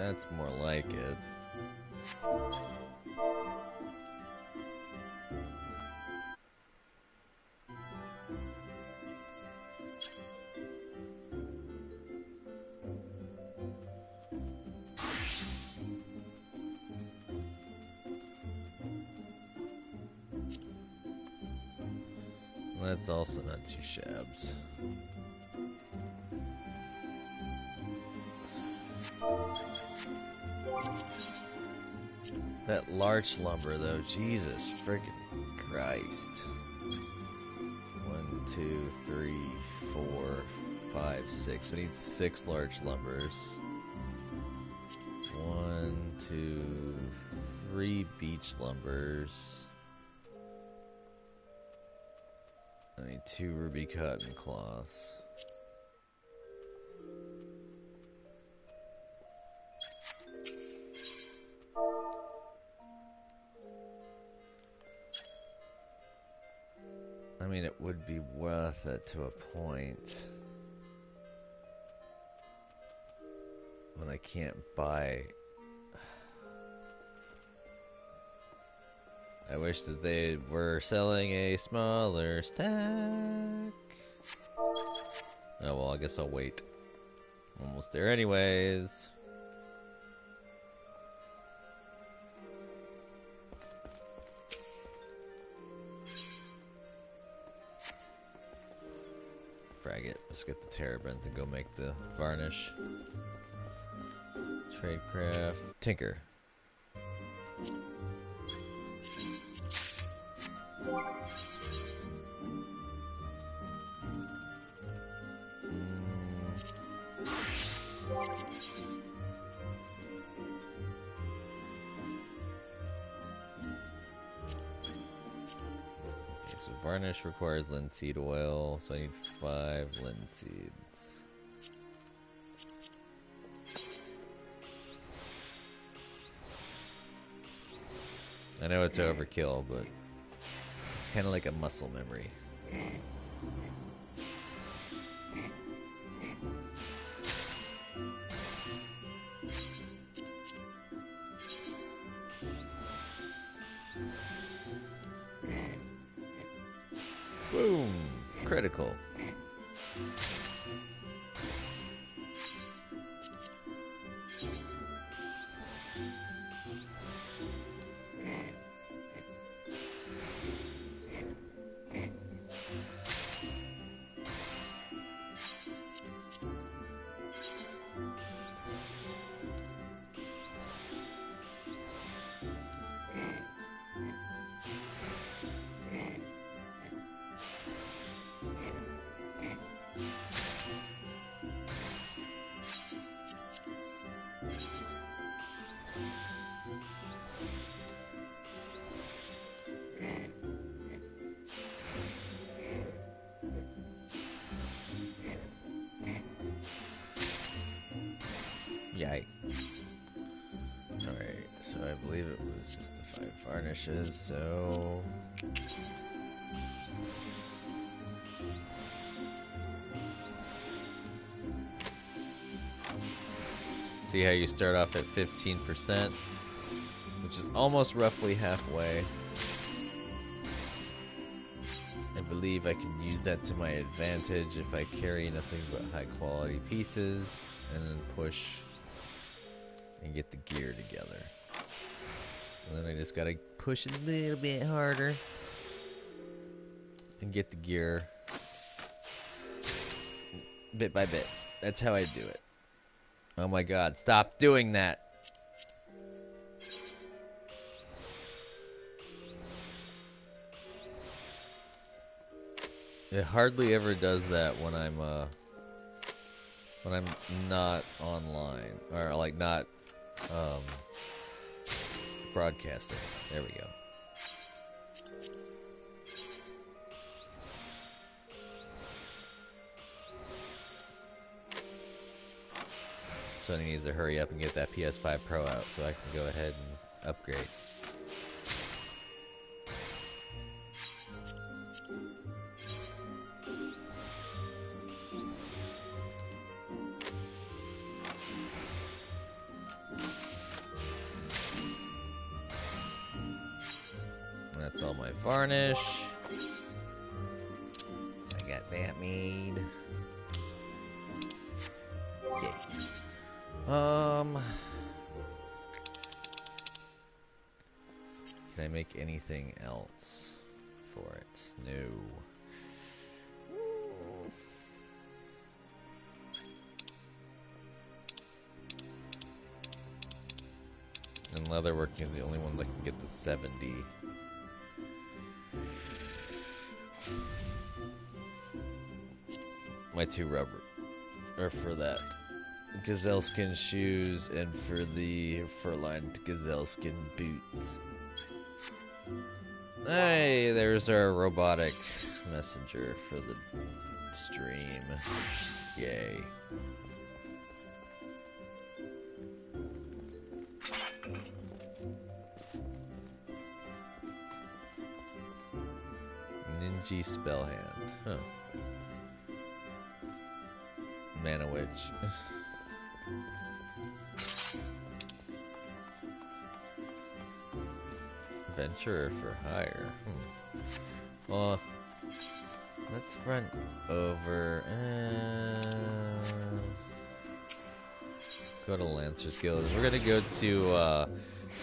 Speaker 1: That's more like it. That's also not too shabs. That large slumber, though, Jesus friggin' Christ. 1, 2, 3, 4, 5, 6. I need 6 large lumbers. 1, 2, 3 beach lumbers. I need 2 ruby cotton cloths. I mean, it would be worth it to a point. When I can't buy... I wish that they were selling a smaller stack. Oh well, I guess I'll wait. Almost there anyways. Frag it. Let's get the Terebinth and go make the varnish. Tradecraft. Tinker. Varnish requires linseed oil, so I need 5 linseeds. I know it's overkill, but it's kind of like a muscle memory. Boom! Critical. Yikes. Alright, so I believe it was just the 5 varnishes, so... See how you start off at 15%, which is almost roughly halfway. I believe I can use that to my advantage if I carry nothing but high quality pieces and then push and get the gear together. And then I just gotta push a little bit harder and get the gear bit by bit. That's how I do it. Oh my god, stop doing that! It hardly ever does that when I'm not online or like not broadcasting. There we go. Sonny needs to hurry up and get that PS5 Pro out so I can go ahead and upgrade. That's all my varnish. I got that made. Okay. Can I make anything else for it? No. And leatherworking is the only one that can get the 70. My 2 rubber are for that gazelle skin shoes and for the fur-lined gazelle skin boots. Hey, there's our robotic messenger for the stream. Yay. Ninja spell hand. Huh. Mana witch. Venturer for hire. Well, let's run over and go to Lancer's Guild. We're gonna go to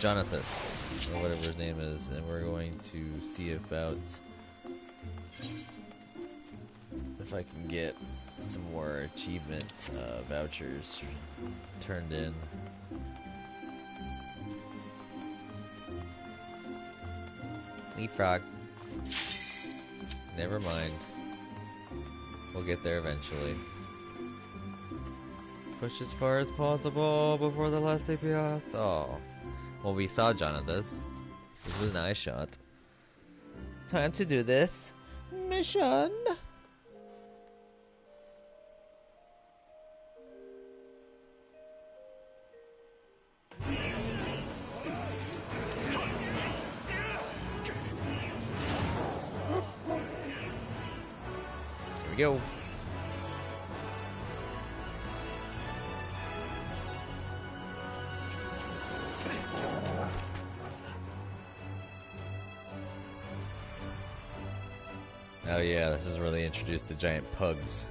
Speaker 1: Jonathan, or whatever his name is, and we're going to see about if I can get some more achievement vouchers turned in. Leapfrog. Never mind. We'll get there eventually. Push as far as possible before the last DPS. Oh. Well, we saw Jonathan's. This is a nice shot. Time to do this mission. Here we go. Oh yeah, this is where they introduced the giant pugs.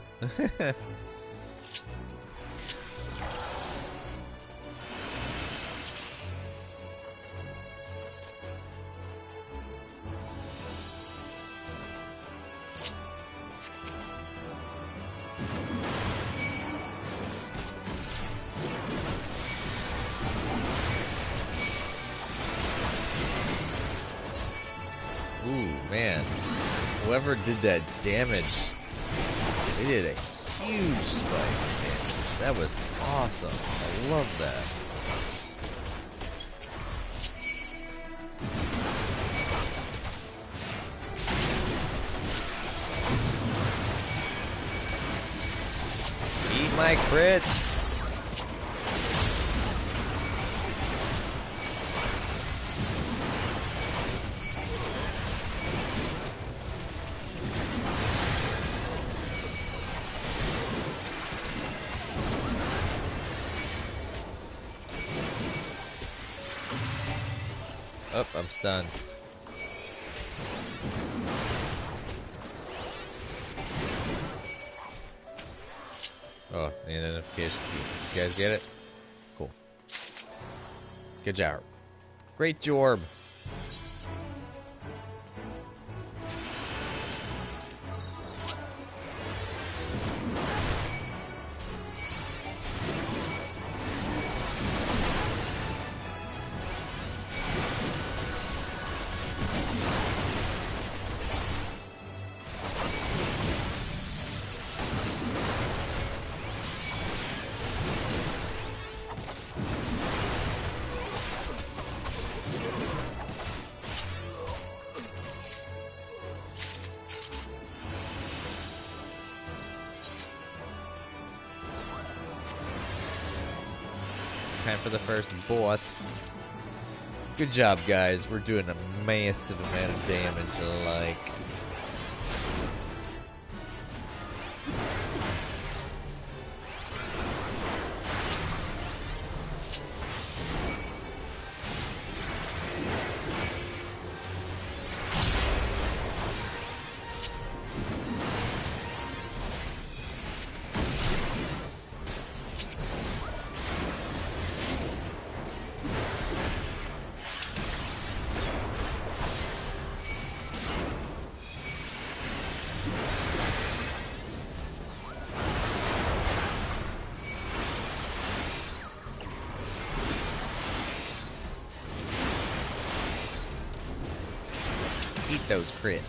Speaker 1: Ooh, man. Whoever did that damage, they did a huge spike of damage. That was awesome. I love that. Eat my crits. Oh, I'm stunned. Oh, the identification key. You guys get it? Cool. Good job. Great job. Time for the first boss. Good job, guys. We're doing a massive amount of damage, like. Eat those crits.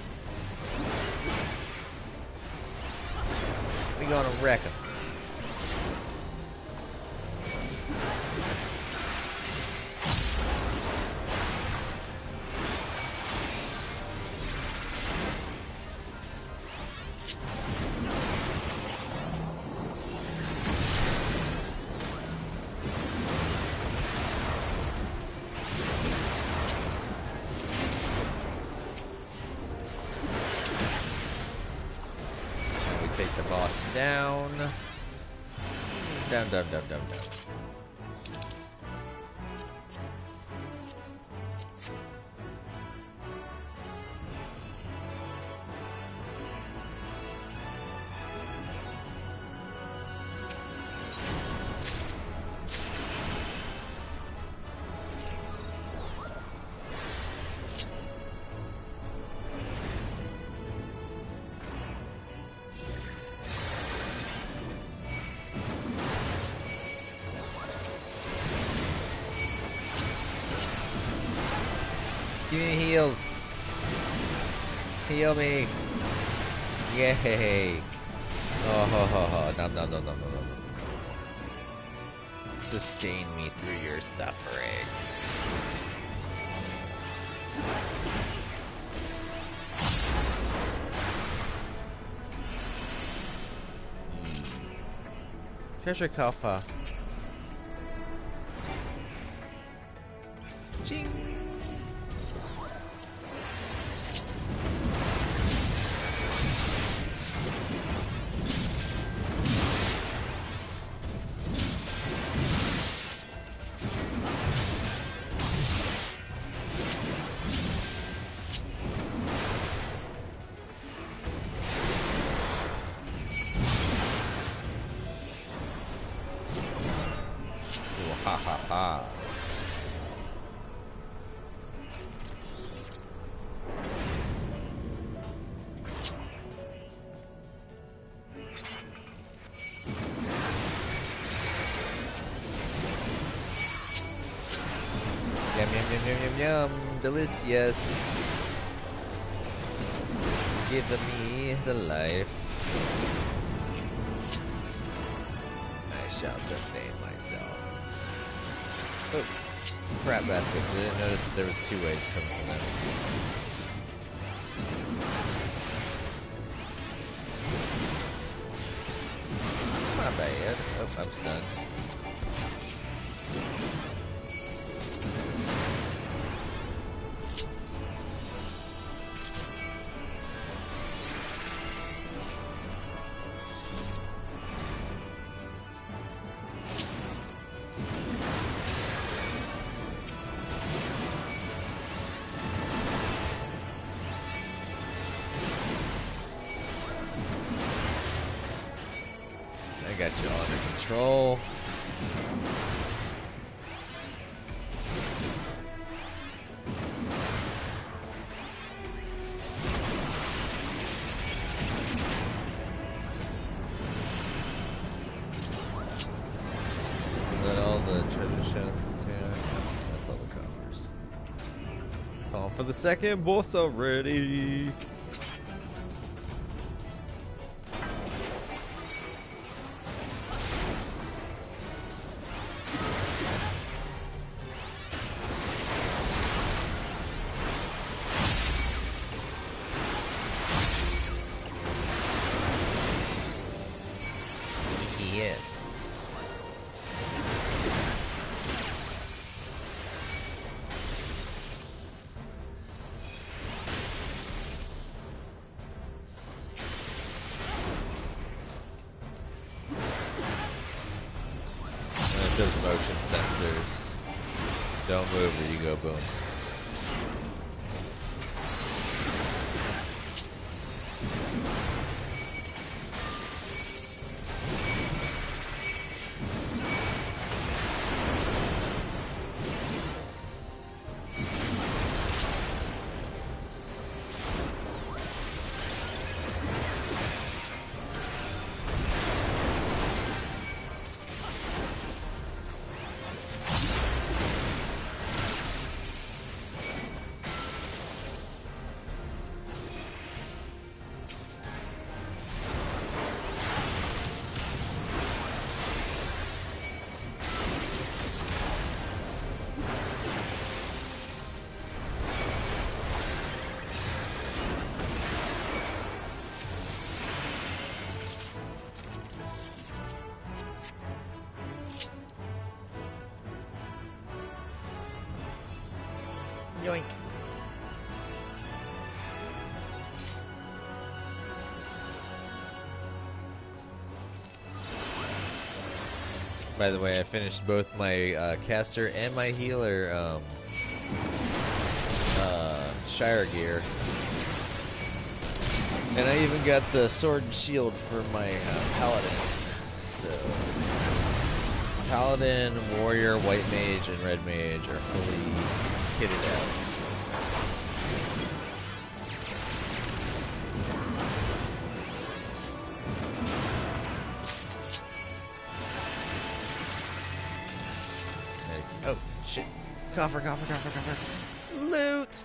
Speaker 1: We gonna wreck them. Take the boss down. Down, down, down, down, down. Give me heals. Heal me. Yay. Oh, ho, ho, ho. Nom, nom, nom, nom, nom, nom. Sustain me through your suffering. Treasure copper. Ching. Ha ha ha. Yum yum yum yum yum yum. Delicious. Give me the life. I shall sustain myself. Oh, crap basket. I didn't notice that there was two ways coming from them. Not bad. Oh, I'm stunned. I got you all under control. Is that all the treasure chests here? That's all the coffers. Time for the second boss already. Yes. It says motion sensors. Don't move or you go boom. Yoink. By the way, I finished both my caster and my healer Shire gear. And I even got the sword and shield for my paladin. So, paladin, warrior, white mage, and red mage are fully kitted out. Oh, shit. Coffer, coffer, coffer, coffer. Loot!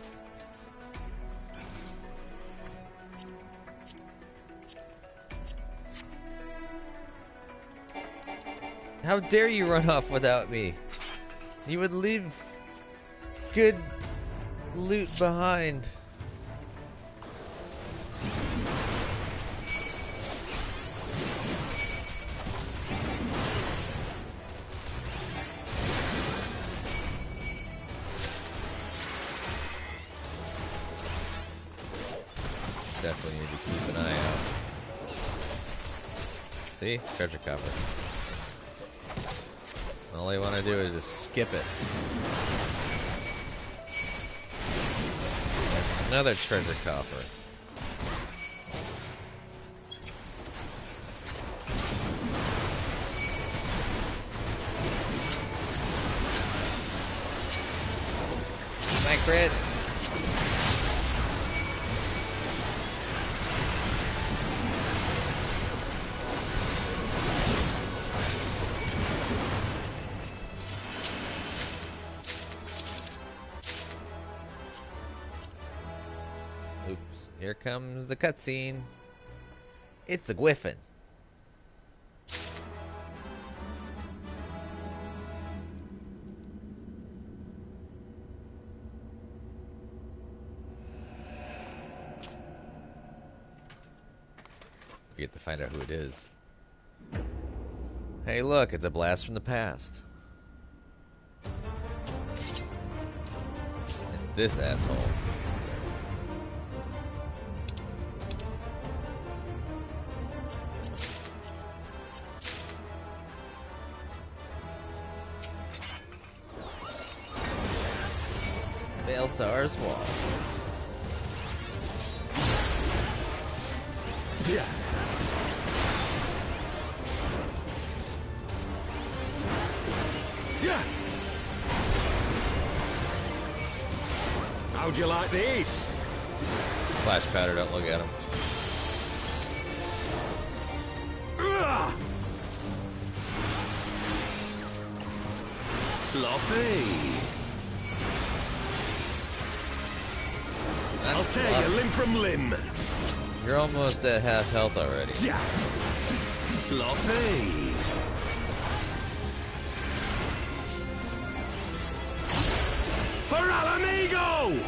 Speaker 1: How dare you run off without me? You would leave good loot behind. Definitely need to keep an eye out. See? Treasure coffer. All I want to do is just skip it. Another treasure coffer. My crits. Here comes the cutscene. It's the Griffin. We get to find out who it is. Hey, look, it's a blast from the past. And this asshole. Belsar's Wall.
Speaker 13: Yeah. Yeah. How'd you like these?
Speaker 1: Flash powder, don't look at him.
Speaker 13: Sloppy. I'll tear you limb from limb.
Speaker 1: You're almost at half health already.
Speaker 13: Yeah. Sloppy. For Alamigo!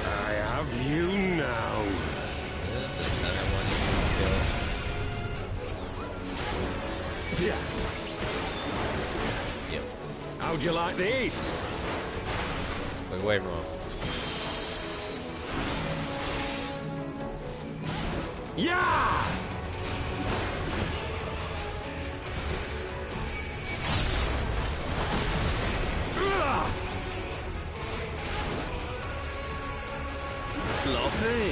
Speaker 13: I have you now. Yeah.
Speaker 1: Yep.
Speaker 13: How'd you like these?
Speaker 1: Look away from him.
Speaker 13: Yeah! Sloppy.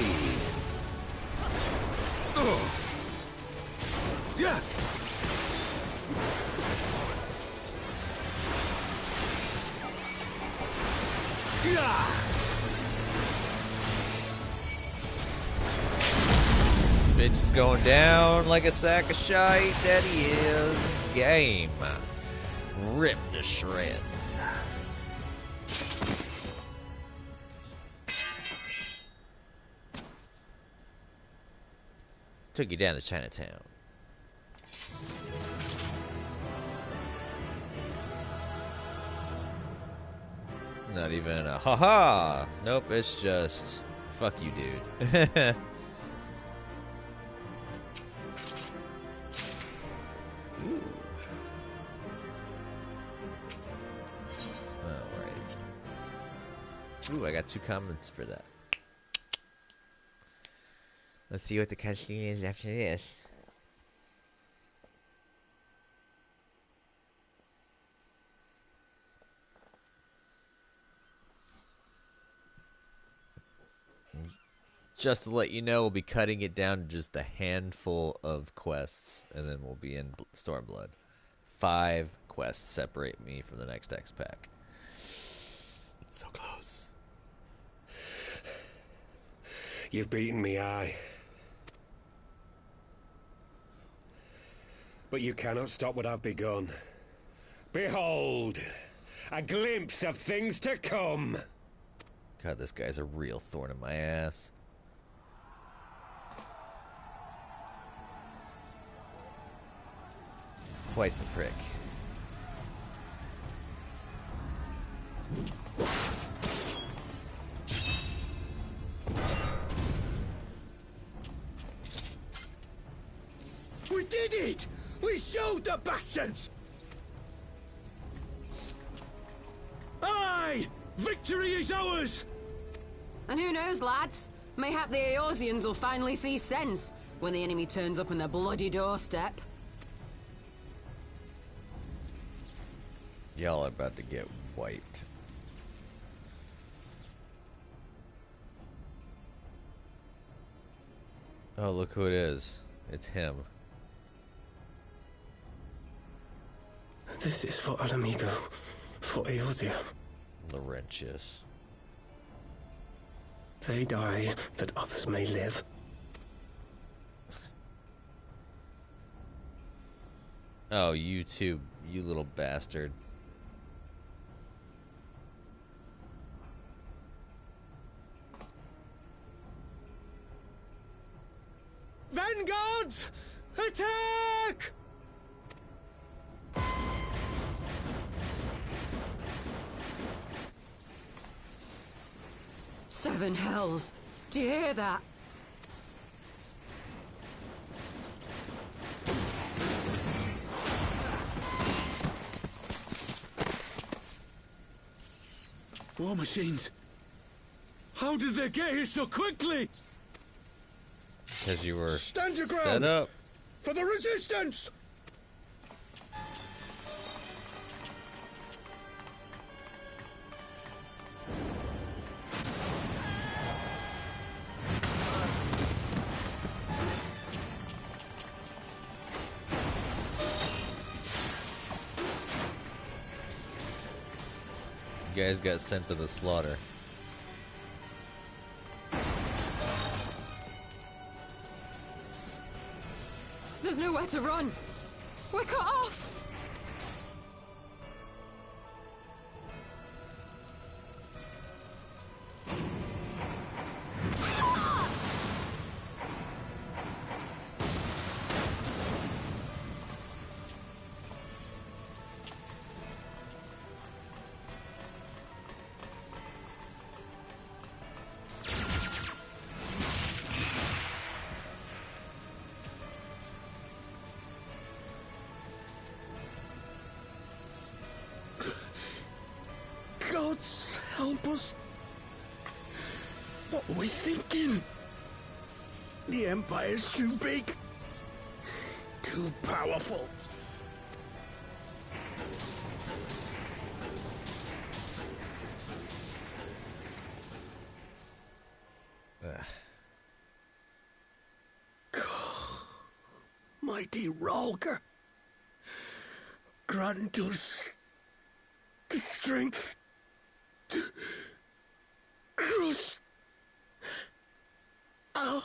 Speaker 13: Yeah. Yeah.
Speaker 1: Bitch is going down like a sack of shite that he is. Game. Ripped to shreds. Took you down to Chinatown. Not even a haha. Nope, it's just fuck you, dude. Ooh, I got 2 comments for that. Let's see what the cutscene is after this. Just to let you know, we'll be cutting it down to just a handful of quests, and then we'll be in Stormblood. 5 quests separate me from the next X pack. So close.
Speaker 6: You've beaten me, aye. But you cannot stop what I've begun. Behold, a glimpse of things to come.
Speaker 1: God, this guy's a real thorn in my ass. Quite the prick.
Speaker 10: We did it! We showed the bastards!
Speaker 18: Aye! Victory is ours!
Speaker 19: And who knows, lads? Mayhap the Eorzeans will finally see sense when the enemy turns up on their bloody doorstep.
Speaker 1: Y'all are about to get wiped. Oh, look who it is. It's him.
Speaker 6: This is for Alamigo, for Eorzea.
Speaker 1: Laurentius.
Speaker 6: They die that others may live.
Speaker 1: Oh, you too, you little bastard.
Speaker 18: Vanguards! Attack!
Speaker 19: Seven hells! Do you hear that?
Speaker 18: War machines! How did they get here so quickly?
Speaker 1: Because you were
Speaker 10: Stand your
Speaker 1: set
Speaker 10: ground!
Speaker 1: up.
Speaker 10: For the resistance!
Speaker 1: You guys got sent to the slaughter.
Speaker 19: There's nowhere to run! We're cut off!
Speaker 10: Gods help us. What were we thinking? The Empire's too big. Too powerful. Mighty Rolger, grant us the strength to crush our...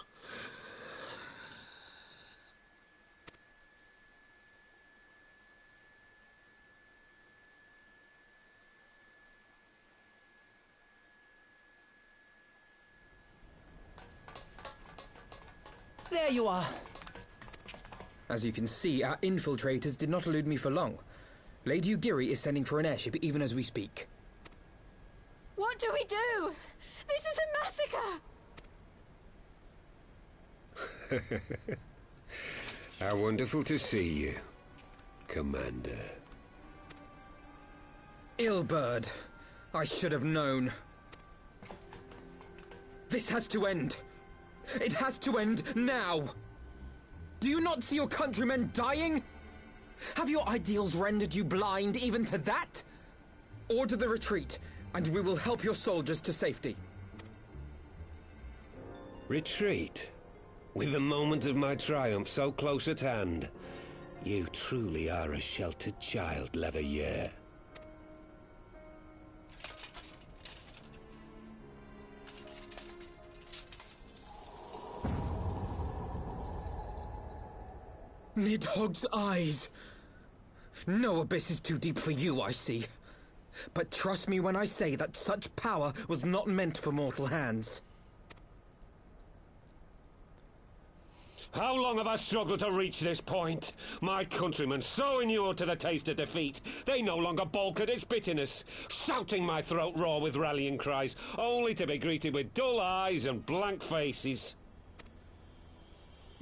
Speaker 5: There you are.
Speaker 3: As you can see, our infiltrators did not elude me for long. Lady Ugiri is sending for an airship even as we speak.
Speaker 4: What do we do? This is a massacre!
Speaker 6: How wonderful to see you, Commander.
Speaker 3: Ill bird. I should have known. This has to end. It has to end now. Do you not see your countrymen dying? Have your ideals rendered you blind even to that? Order the retreat, and we will help your soldiers to safety.
Speaker 20: Retreat? With the moment of my triumph so close at hand? You truly are a sheltered child, Leverrier.
Speaker 3: Nidhogg's eyes. No abyss is too deep for you, I see. But trust me when I say that such power was not meant for mortal hands.
Speaker 20: How long have I struggled to reach this point? My countrymen, so inured to the taste of defeat, they no longer balk at its bitterness, shouting my throat raw with rallying cries, only to be greeted with dull eyes and blank faces.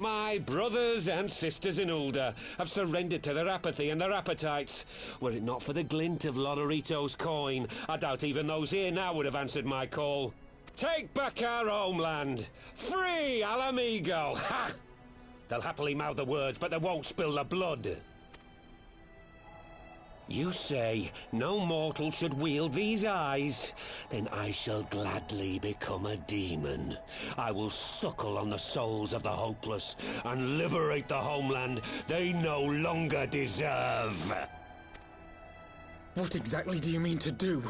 Speaker 20: My brothers and sisters in Ulda have surrendered to their apathy and their appetites. Were it not for the glint of Lodorito's coin, I doubt even those here now would have answered my call. Take back our homeland! Free Alamigo! Ha! They'll happily mouth the words, but they won't spill the blood. You say no mortal should wield these eyes? Then I shall gladly become a demon. I will suckle on the souls of the hopeless and liberate the homeland they no longer deserve.
Speaker 3: What exactly do you mean to do?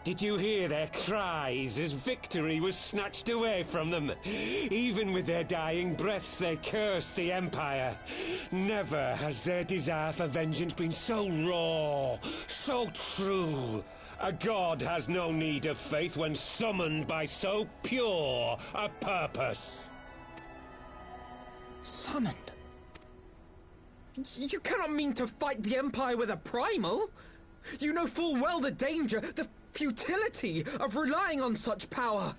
Speaker 20: Did you hear their cries as victory was snatched away from them? Even with their dying breaths, they cursed the Empire. Never has their desire for vengeance been so raw, so true. A god has no need of faith when summoned by so pure a purpose.
Speaker 3: Summoned? You cannot mean to fight the Empire with a primal. You know full well the danger, the futility of relying on such power.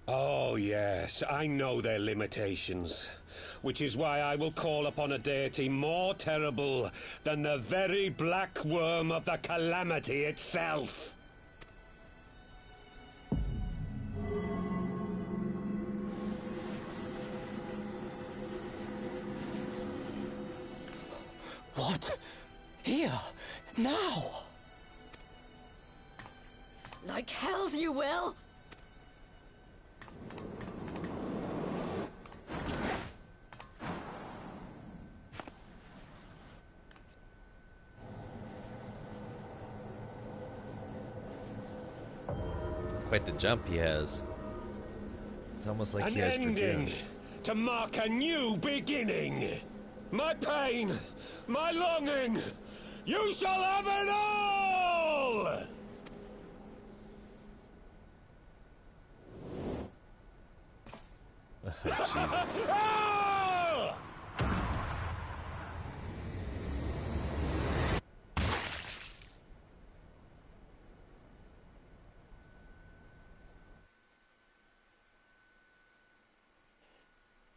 Speaker 20: Oh yes, I know their limitations, which is why I will call upon a deity more terrible than the very black worm of the calamity itself.
Speaker 3: What? Here? Now?
Speaker 4: Like hells you will!
Speaker 1: Quite the jump he has. It's almost like
Speaker 20: An
Speaker 1: he has
Speaker 20: ending
Speaker 1: Dragoon.
Speaker 20: to mark a new beginning. My pain, my longing, you shall have it all!
Speaker 1: Oh, Jesus.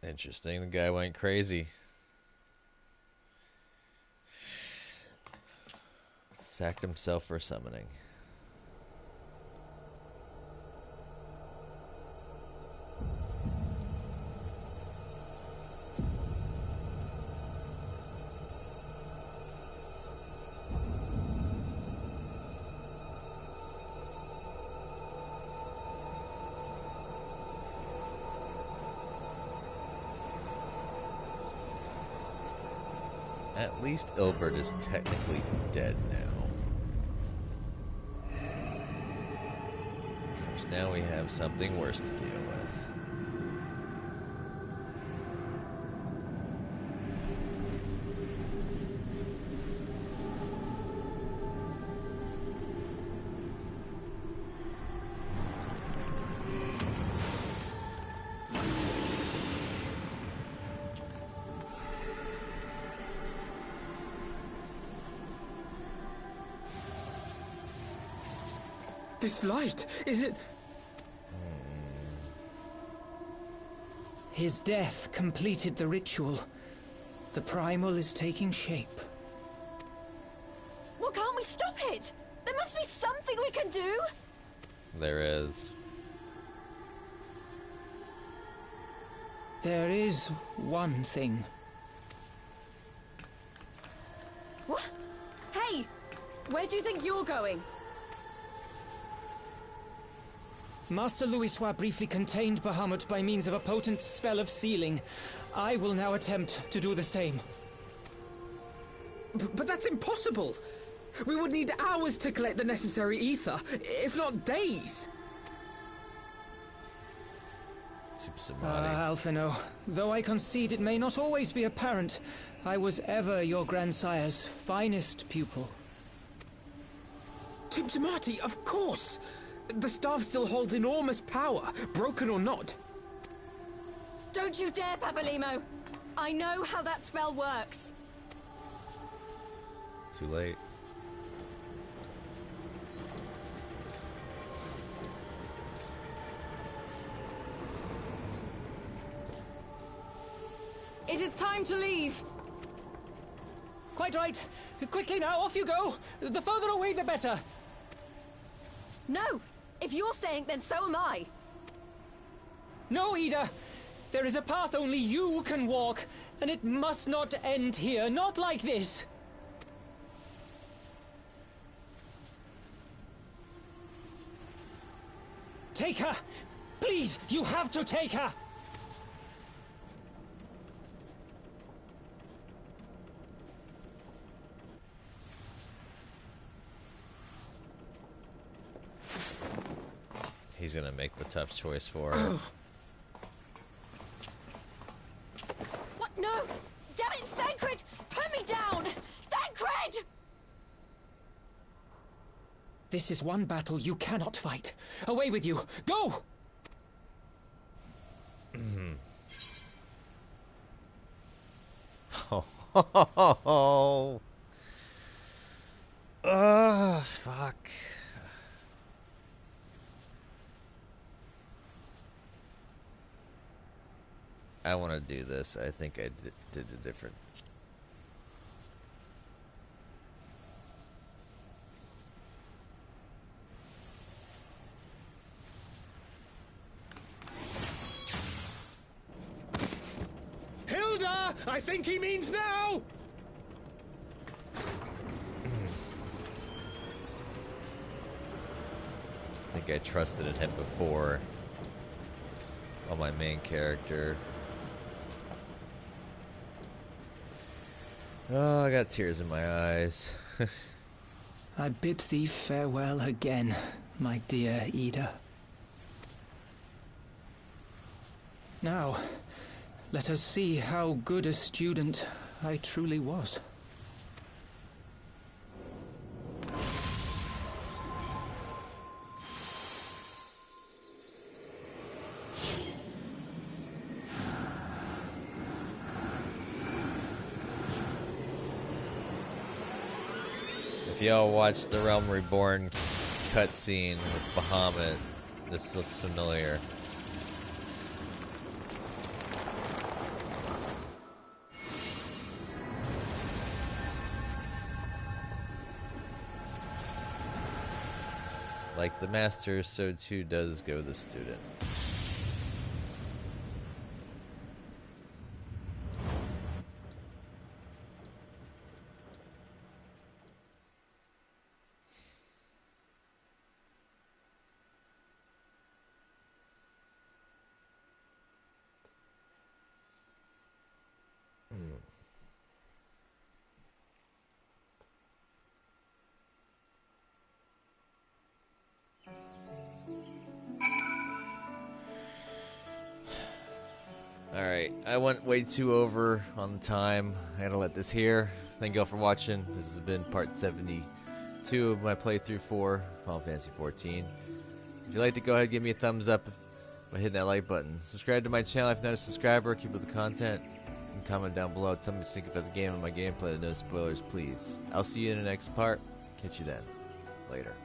Speaker 1: Interesting, the guy went crazy. Sacked himself for summoning. At least Ilbert is technically dead now. Of course, now we have something worse to deal with.
Speaker 3: This light, is it...
Speaker 5: His death completed the ritual. The primal is taking shape.
Speaker 4: Well, can't we stop it? The must be something we can do!
Speaker 1: There is.
Speaker 5: There is one thing.
Speaker 4: What? Hey! Where do you think you're going?
Speaker 5: Master Louisoix briefly contained Bahamut by means of a potent spell of sealing. I will now attempt to do the same.
Speaker 3: But that's impossible! We would need hours to collect the necessary ether, if not days!
Speaker 5: Alphino, though I concede it may not always be apparent, I was ever your grandsire's finest pupil.
Speaker 3: Tipsamati, of course! The staff still holds enormous power, broken or not.
Speaker 4: Don't you dare, Papalimo! I know how that spell works!
Speaker 1: Too late.
Speaker 19: It is time to leave!
Speaker 5: Quite right. Quickly now, off you go! The further away, the better!
Speaker 4: No! If you're staying, then so am I!
Speaker 5: No, Ida! There is a path only you can walk, and it must not end here, not like this! Take her! Please, you have to take her!
Speaker 1: He's gonna make the tough choice for her.
Speaker 4: What? No! Damn it, Thancred! Put me down! Thancred!
Speaker 5: This is one battle you cannot fight. Away with you! Go!
Speaker 1: Oh, fuck. I want to do this. I think I did a different.
Speaker 6: Hilda! I think he means now!
Speaker 1: I think I trusted in him before on my main character. Oh, I got tears in my eyes.
Speaker 5: I bid thee farewell again, my dear Ida. Now, let us see how good a student I truly was.
Speaker 1: If y'all watched the Realm Reborn cutscene with Bahamut, this looks familiar. Like the master, so too does go the student. Alright, I went way too over on the time. I had to let this here. Thank y'all for watching. This has been part 72 of my playthrough for Final Fantasy XIV. If you'd like to go ahead and give me a thumbs up by hitting that like button. Subscribe to my channel if you're not a subscriber. Keep up the content. And comment down below. Tell me what you think about the game and my gameplay. No spoilers, please. I'll see you in the next part. Catch you then. Later.